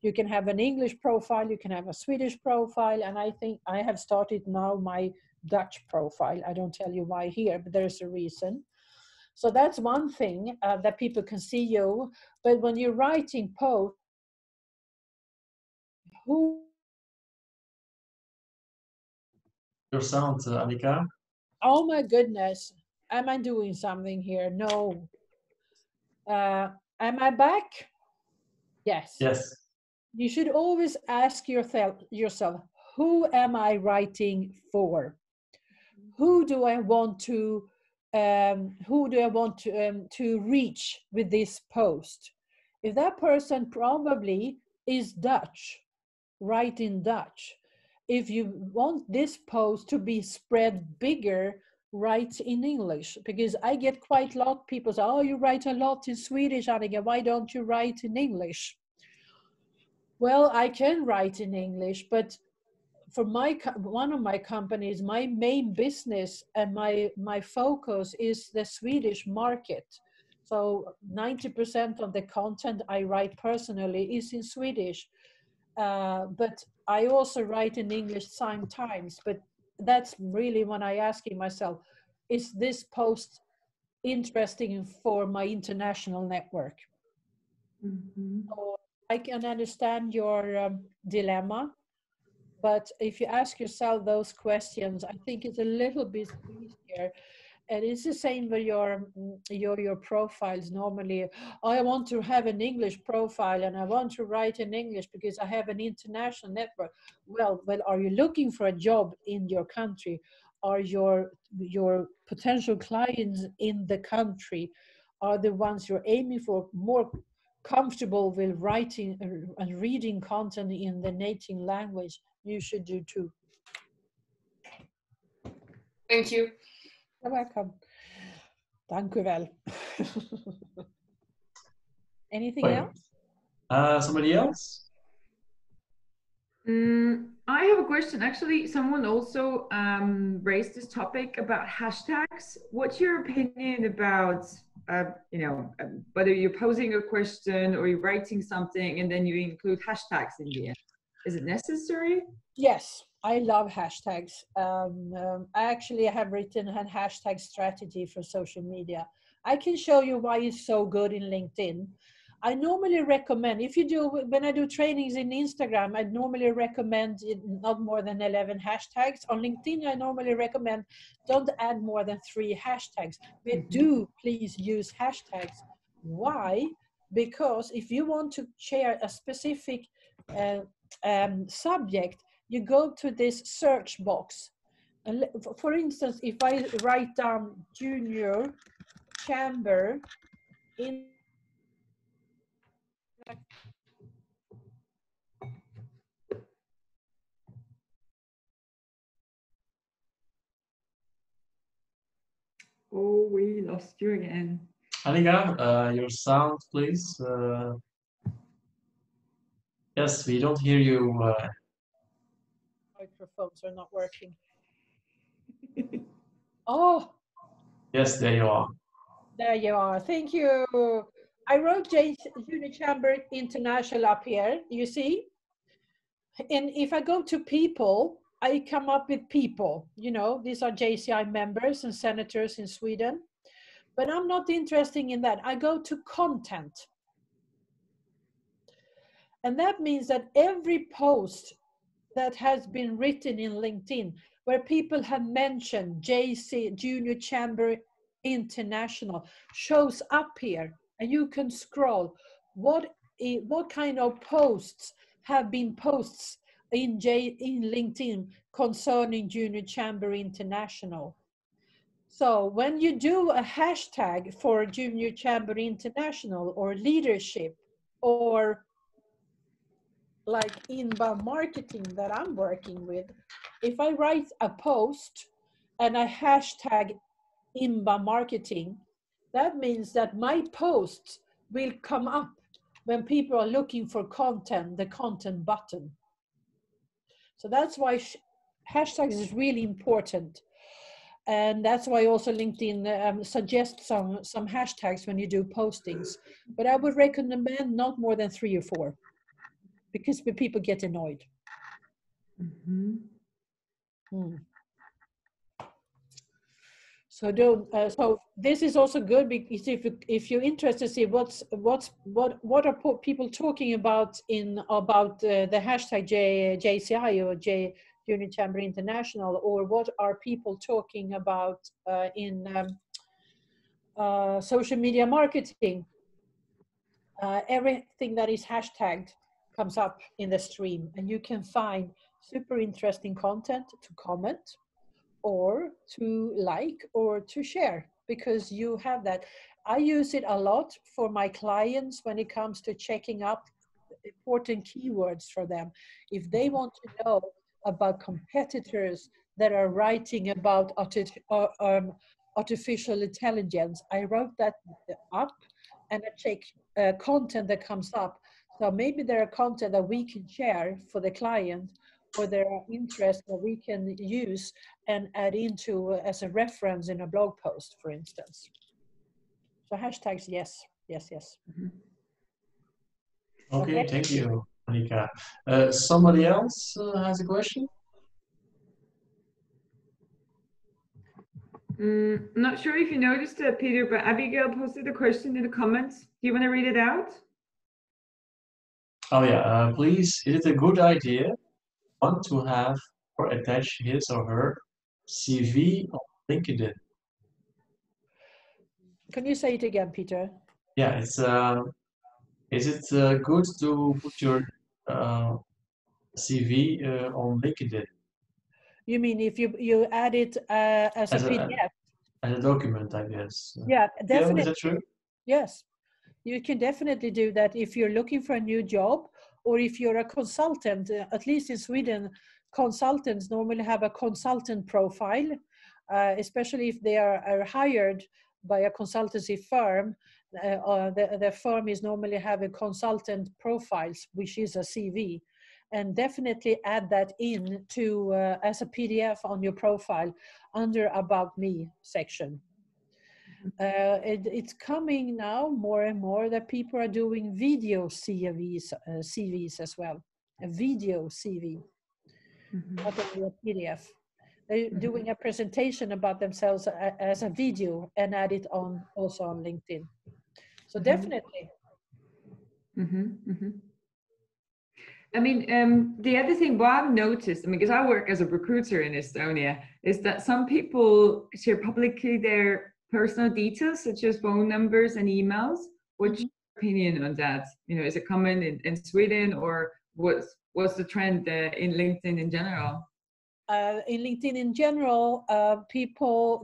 You can have an English profile, you can have a Swedish profile, and I think I have started now my Dutch profile. I don't tell you why here, but there's a reason. So that's one thing that people can see you. But when you're writing posts, who? Your sound, Annica. Oh my goodness, am I doing something here? No. Am I back? Yes. Yes. You should always ask yourself, who am I writing for? Who do I want to reach with this post? If that person probably is Dutch, write in Dutch. If you want this post to be spread bigger, write in English, because I get quite a lot of people say, oh, you write a lot in Swedish, Annika, why don't you write in English? Well, I can write in English, but for one of my companies, my main business and my focus is the Swedish market. So 90% of the content I write personally is in Swedish, but I also write in English sometimes. But that's really when I asking myself, is this post interesting for my international network? Mm-hmm. So I can understand your dilemma. But if you ask yourself those questions, I think it's a little bit easier. And it's the same with your profiles normally. I want to have an English profile and I want to write in English because I have an international network. Well, are you looking for a job in your country? Are your potential clients in the country are the ones you're aiming for more comfortable with writing and reading content in the native language? You should do too. Thank you. You're welcome. Dank u wel. Anything else? Somebody else? I have a question. Actually, someone also raised this topic about hashtags. What's your opinion about, whether you're posing a question or you're writing something and then you include hashtags in the end? Is it necessary? Yes, I love hashtags. I actually have written a hashtag strategy for social media. I can show you why it's so good in LinkedIn. I normally recommend, when I do trainings in Instagram, I normally recommend not more than 11 hashtags. On LinkedIn, I normally recommend don't add more than 3 hashtags, but do please use hashtags. Why? Because if you want to share a specific subject, you go to this search box. And for instance, if I write down junior chamber in Oh, we lost you again. Annika, your sound, please. Yes, we don't hear you. Microphones are not working. Oh. Yes, there you are. There you are. Thank you. I wrote Junior Chamber International up here, you see? And if I go to people, I come up with people. These are JCI members and senators in Sweden. But I'm not interested in that. I go to content. And that means that every post that has been written in LinkedIn, where people have mentioned Junior Chamber International, shows up here, and you can scroll. What kind of posts have been posts in LinkedIn concerning Junior Chamber International? So when you do a hashtag for Junior Chamber International or leadership, or like inbound marketing that I'm working with, if I write a post and I hashtag inbound marketing, that means that my posts will come up when people are looking for content, the content button. So that's why hashtags is really important. And that's why also LinkedIn suggests some hashtags when you do postings. But I would recommend not more than 3 or 4, because people get annoyed. So so this is also good, because if you're interested to see what are people talking about the hashtag JCI or Junior Chamber International, or what are people talking about in social media marketing, everything that is hashtagged comes up in the stream, and you can find super interesting content to comment or to like or to share, because you have that. I use it a lot for my clients when it comes to checking up important keywords for them. If they want to know about competitors that are writing about artificial intelligence, I wrote that up and I check content that comes up. So maybe there are content that we can share for the client, or there are interests that we can use and add into as a reference in a blog post, for instance. So hashtags, yes, yes, yes. Okay, thank you, Annica. Somebody else has a question? I'm not sure if you noticed that, Peter, but Abigail posted a question in the comments. Do you want to read it out? Oh yeah, please, is it a good idea to have or attach his or her CV on LinkedIn? Can you say it again, Peter? Yeah, it's is it good to put your CV on LinkedIn? You mean if you add it as a PDF? As a document, I guess. Yeah, definitely. Is that true? Yes, you can definitely do that if you're looking for a new job, or if you're a consultant. At least in Sweden, consultants normally have a consultant profile, especially if they are hired by a consultancy firm. The firm is normally have a consultant profiles, which is a CV, and definitely add that in to as a PDF on your profile under About Me section. It's coming now more and more that people are doing video CVs as well, a video CV, not only a PDF. They're doing a presentation about themselves as a video and add it on also on LinkedIn. So definitely. I mean, the other thing what I've noticed, I mean, because I work as a recruiter in Estonia, is that some people share publicly their personal details, such as phone numbers and emails. What's your opinion on that? You know, is it common in Sweden, or what's the trend in LinkedIn in general? In LinkedIn in general,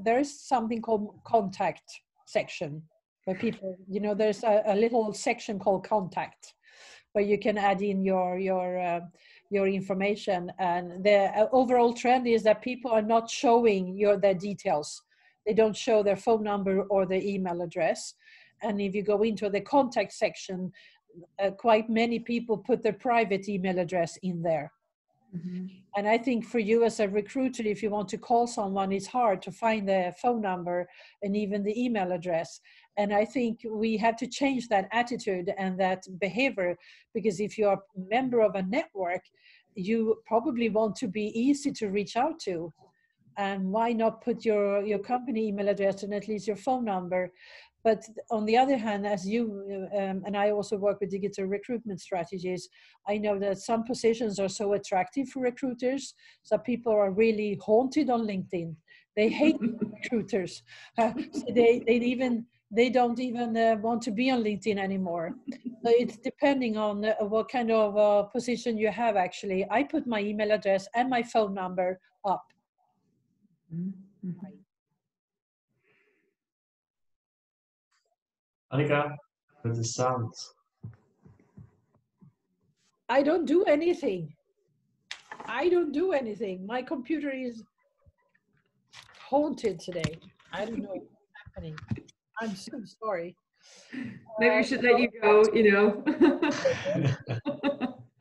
there is something called contact section, where people, you know, there's a little section called contact, where you can add in your information. And the overall trend is that people are not showing their details. They don't show their phone number or their email address. And if you go into the contact section, quite many people put their private email address in there. And I think for you as a recruiter, if you want to call someone, it's hard to find their phone number and even the email address. And I think we have to change that attitude and that behavior, because if you're a member of a network, you probably want to be easy to reach out to. And why not put your company email address and at least your phone number? But on the other hand, as you and I also work with digital recruitment strategies, I know that some positions are so attractive for recruiters, so people are really haunted on LinkedIn. They hate recruiters. So they don't even want to be on LinkedIn anymore. So it's depending on what kind of position you have. Actually, I put my email address and my phone number up. Annica, with the sound. I don't do anything. I don't do anything. My computer is haunted today. I don't know what's happening. I'm so sorry. Maybe we should let you go, you know.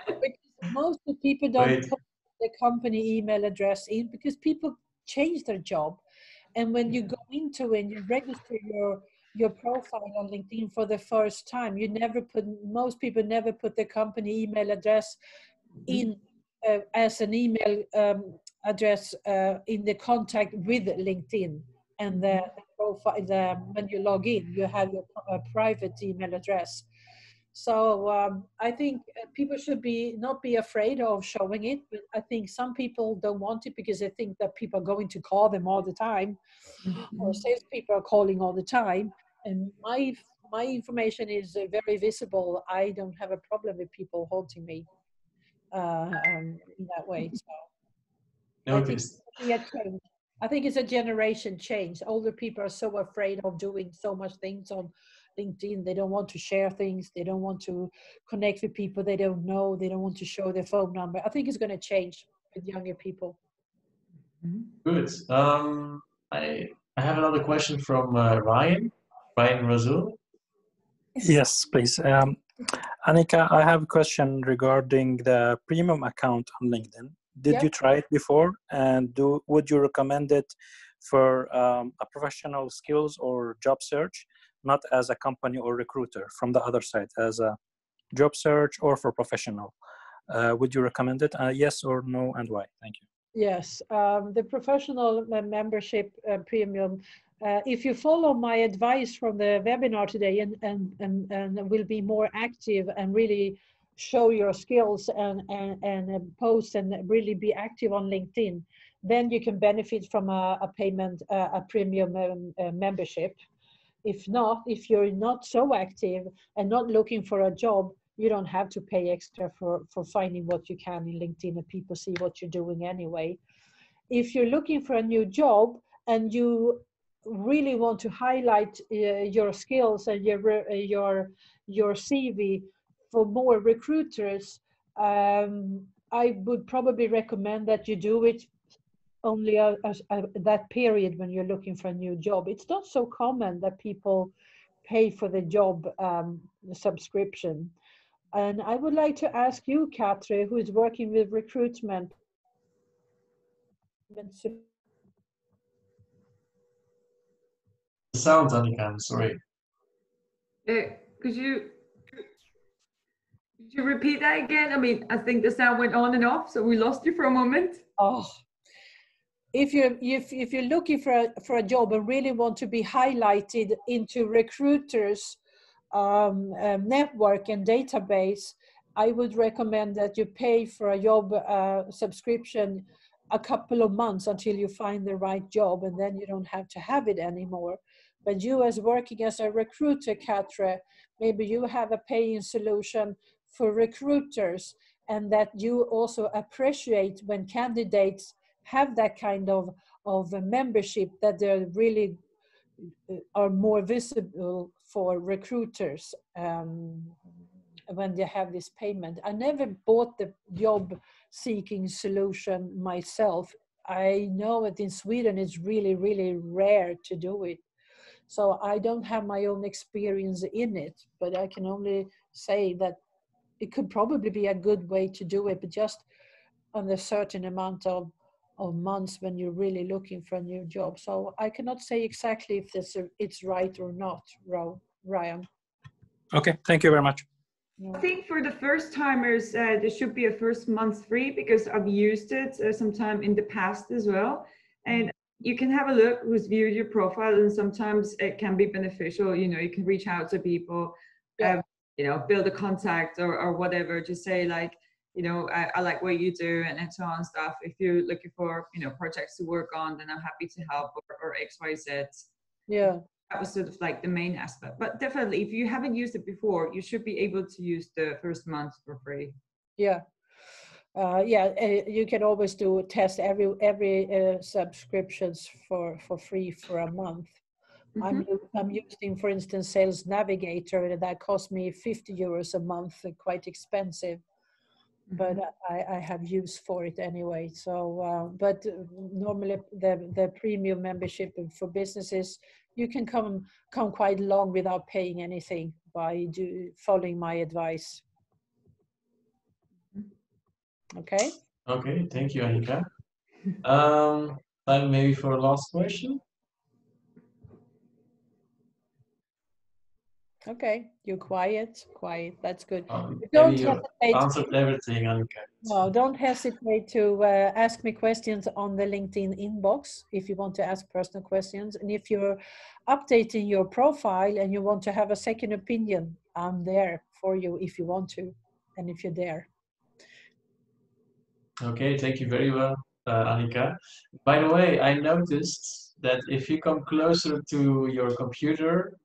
Because most of the people don't Wait. put the company email address in because people change their job. And when you go into it and you register your profile on LinkedIn for the first time, most people never put the company email address in as an email address in the contact with LinkedIn. And the profile, when you log in, you have your private email address. So I think people should not be afraid of showing it. But I think some people don't want it because they think that people are going to call them all the time, or salespeople are calling all the time. And my information is very visible. I don't have a problem with people haunting me in that way. So Noticed. I think it's a generation change. Older people are so afraid of doing so much things on LinkedIn. They don't want to share things. They don't want to connect with people they don't know. They don't want to show their phone number. I think it's going to change with younger people. Good. I have another question from Ryan Razul. Yes, please. Annica, I have a question regarding the premium account on LinkedIn. Did you try it before? And would you recommend it for a professional skills or job search, not as a company or recruiter, from the other side, as a job search or for professional? Would you recommend it? Yes or no, and why? Thank you. Yes, the professional membership premium. If you follow my advice from the webinar today and will be more active and really show your skills and post and really be active on LinkedIn, then you can benefit from a payment, a premium membership. If not, if you're not so active and not looking for a job, you don't have to pay extra for finding what you can in LinkedIn, and people see what you're doing anyway. If you're looking for a new job and you really want to highlight your skills and your CV for more recruiters, I would probably recommend that you do it only that period when you're looking for a new job. It's not so common that people pay for the job subscription. And I would like to ask you, Katri, who is working with recruitment. Sound, Annica, I'm sorry. Could you repeat that again? I mean, I think the sound went on and off, so we lost you for a moment. Oh, if you're looking for a job and really want to be highlighted into recruiters' network and database, I would recommend that you pay for a job subscription a couple of months until you find the right job, and then you don't have to have it anymore. But you, as working as a recruiter, Katra, maybe you have a paying solution for recruiters, and that you also appreciate when candidates have that kind of a membership, that they're really are more visible for recruiters when they have this payment. I never bought the job seeking solution myself. I know that in Sweden it's really, really rare to do it. So I don't have my own experience in it, but I can only say that it could probably be a good way to do it, but just on a certain amount of months when you're really looking for a new job. So I cannot say exactly if it's right or not, Ryan. Okay, thank you very much. I think for the first timers, there should be a first month free, because I've used it sometime in the past as well. And you can have a look who's viewed your profile, and sometimes it can be beneficial. You know, you can reach out to people, you know, build a contact or whatever, just say like, you know, I like what you do and so on and stuff. If you're looking for, you know, projects to work on, then I'm happy to help, or XYZ. Yeah. That was sort of like the main aspect. But definitely, if you haven't used it before, you should be able to use the first month for free. Yeah. You can always do test every subscriptions for free for a month. I'm using, for instance, Sales Navigator, and that cost me €50 a month, quite expensive. but I have use for it anyway. So, but normally the premium membership for businesses, you can come quite long without paying anything by following my advice. Okay. Okay, thank you, Annica. Time maybe for a last question. Okay, you're quiet. That's good. Maybe you answered everything, Annica. No, don't hesitate to ask me questions on the LinkedIn inbox if you want to ask personal questions. And if you're updating your profile and you want to have a second opinion, I'm there for you if you want to, and if you're there. Okay, thank you very well, Annica. By the way, I noticed that if you come closer to your computer,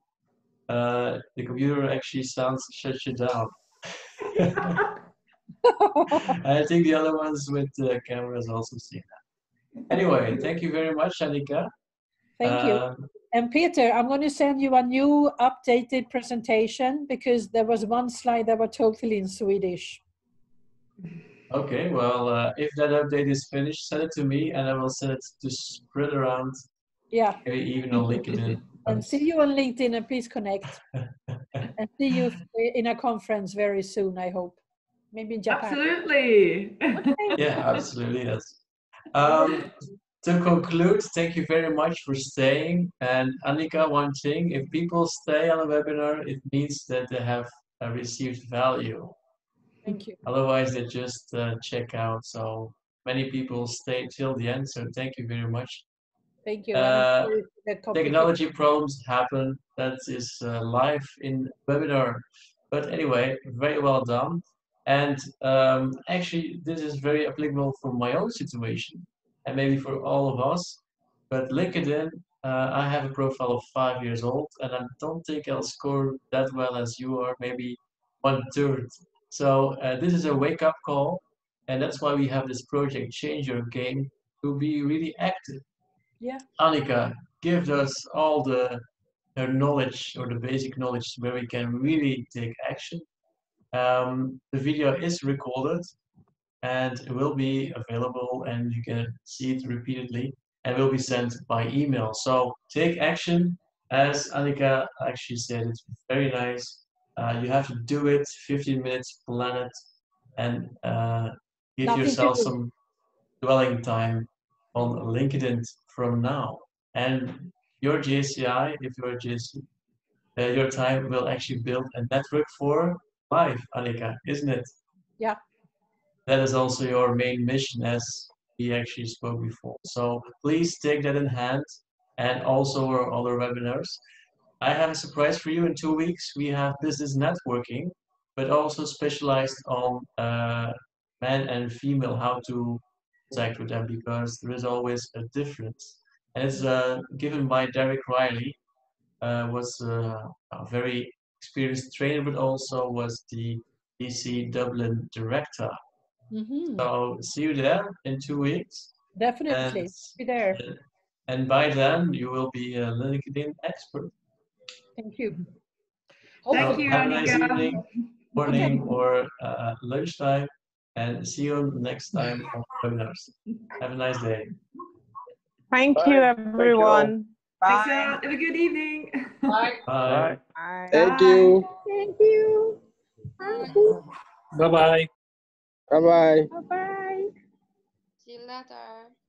the computer actually shuts you down. I think the other ones with the cameras also see that. Anyway, thank you very much, Annica. Thank you. And Peter, I'm going to send you a new updated presentation because there was one slide that was totally in Swedish. Okay, well, if that update is finished, send it to me and I will send it to spread around. Yeah. Maybe even on LinkedIn. And see you on LinkedIn and please connect. And see you in a conference very soon, I hope. Maybe in Japan. Absolutely. Yeah, absolutely, yes. To conclude, thank you very much for staying. And Annica, one thing, if people stay on a webinar, it means that they have received value. Thank you. Otherwise, they just check out. So many people stay till the end. So thank you very much. Thank you. Technology problems happen. That is live in webinar. But anyway, very well done. And actually, this is very applicable for my own situation and maybe for all of us. But LinkedIn, I have a profile of 5 years old, and I don't think I'll score that well as you are, maybe 1/3. So this is a wake-up call, and that's why we have this project, Change Your Game, to be really active. Yeah. Annica, give us all the knowledge or the basic knowledge where we can really take action. The video is recorded and it will be available and you can see it repeatedly and will be sent by email. So take action. As Annica actually said, it's very nice. You have to do it, 15 minutes, plan it, and give yourself some dwelling time on LinkedIn from now. And your JCI, if you're a JCI, your time will actually build a network for life, Annica, isn't it? Yeah. That is also your main mission, as we actually spoke before. So please take that in hand, and also our other webinars. I have a surprise for you. In 2 weeks, we have business networking, but also specialized on men and female, how to contact with them, because there is always a difference. And it's given by Derek Riley, was a very experienced trainer, but also was the DC Dublin director. So see you there in 2 weeks. Definitely, be there. And by then, you will be a LinkedIn expert. Thank you. Thank you, have a nice Annica. evening, morning, or lunchtime, and see you next time on webinars. Have a nice day. Thank you, everyone. Thanks a lot. Have a good evening. Bye. Bye. Bye. Thank you. Thank you. Bye-bye. Bye-bye. Bye-bye. See you later.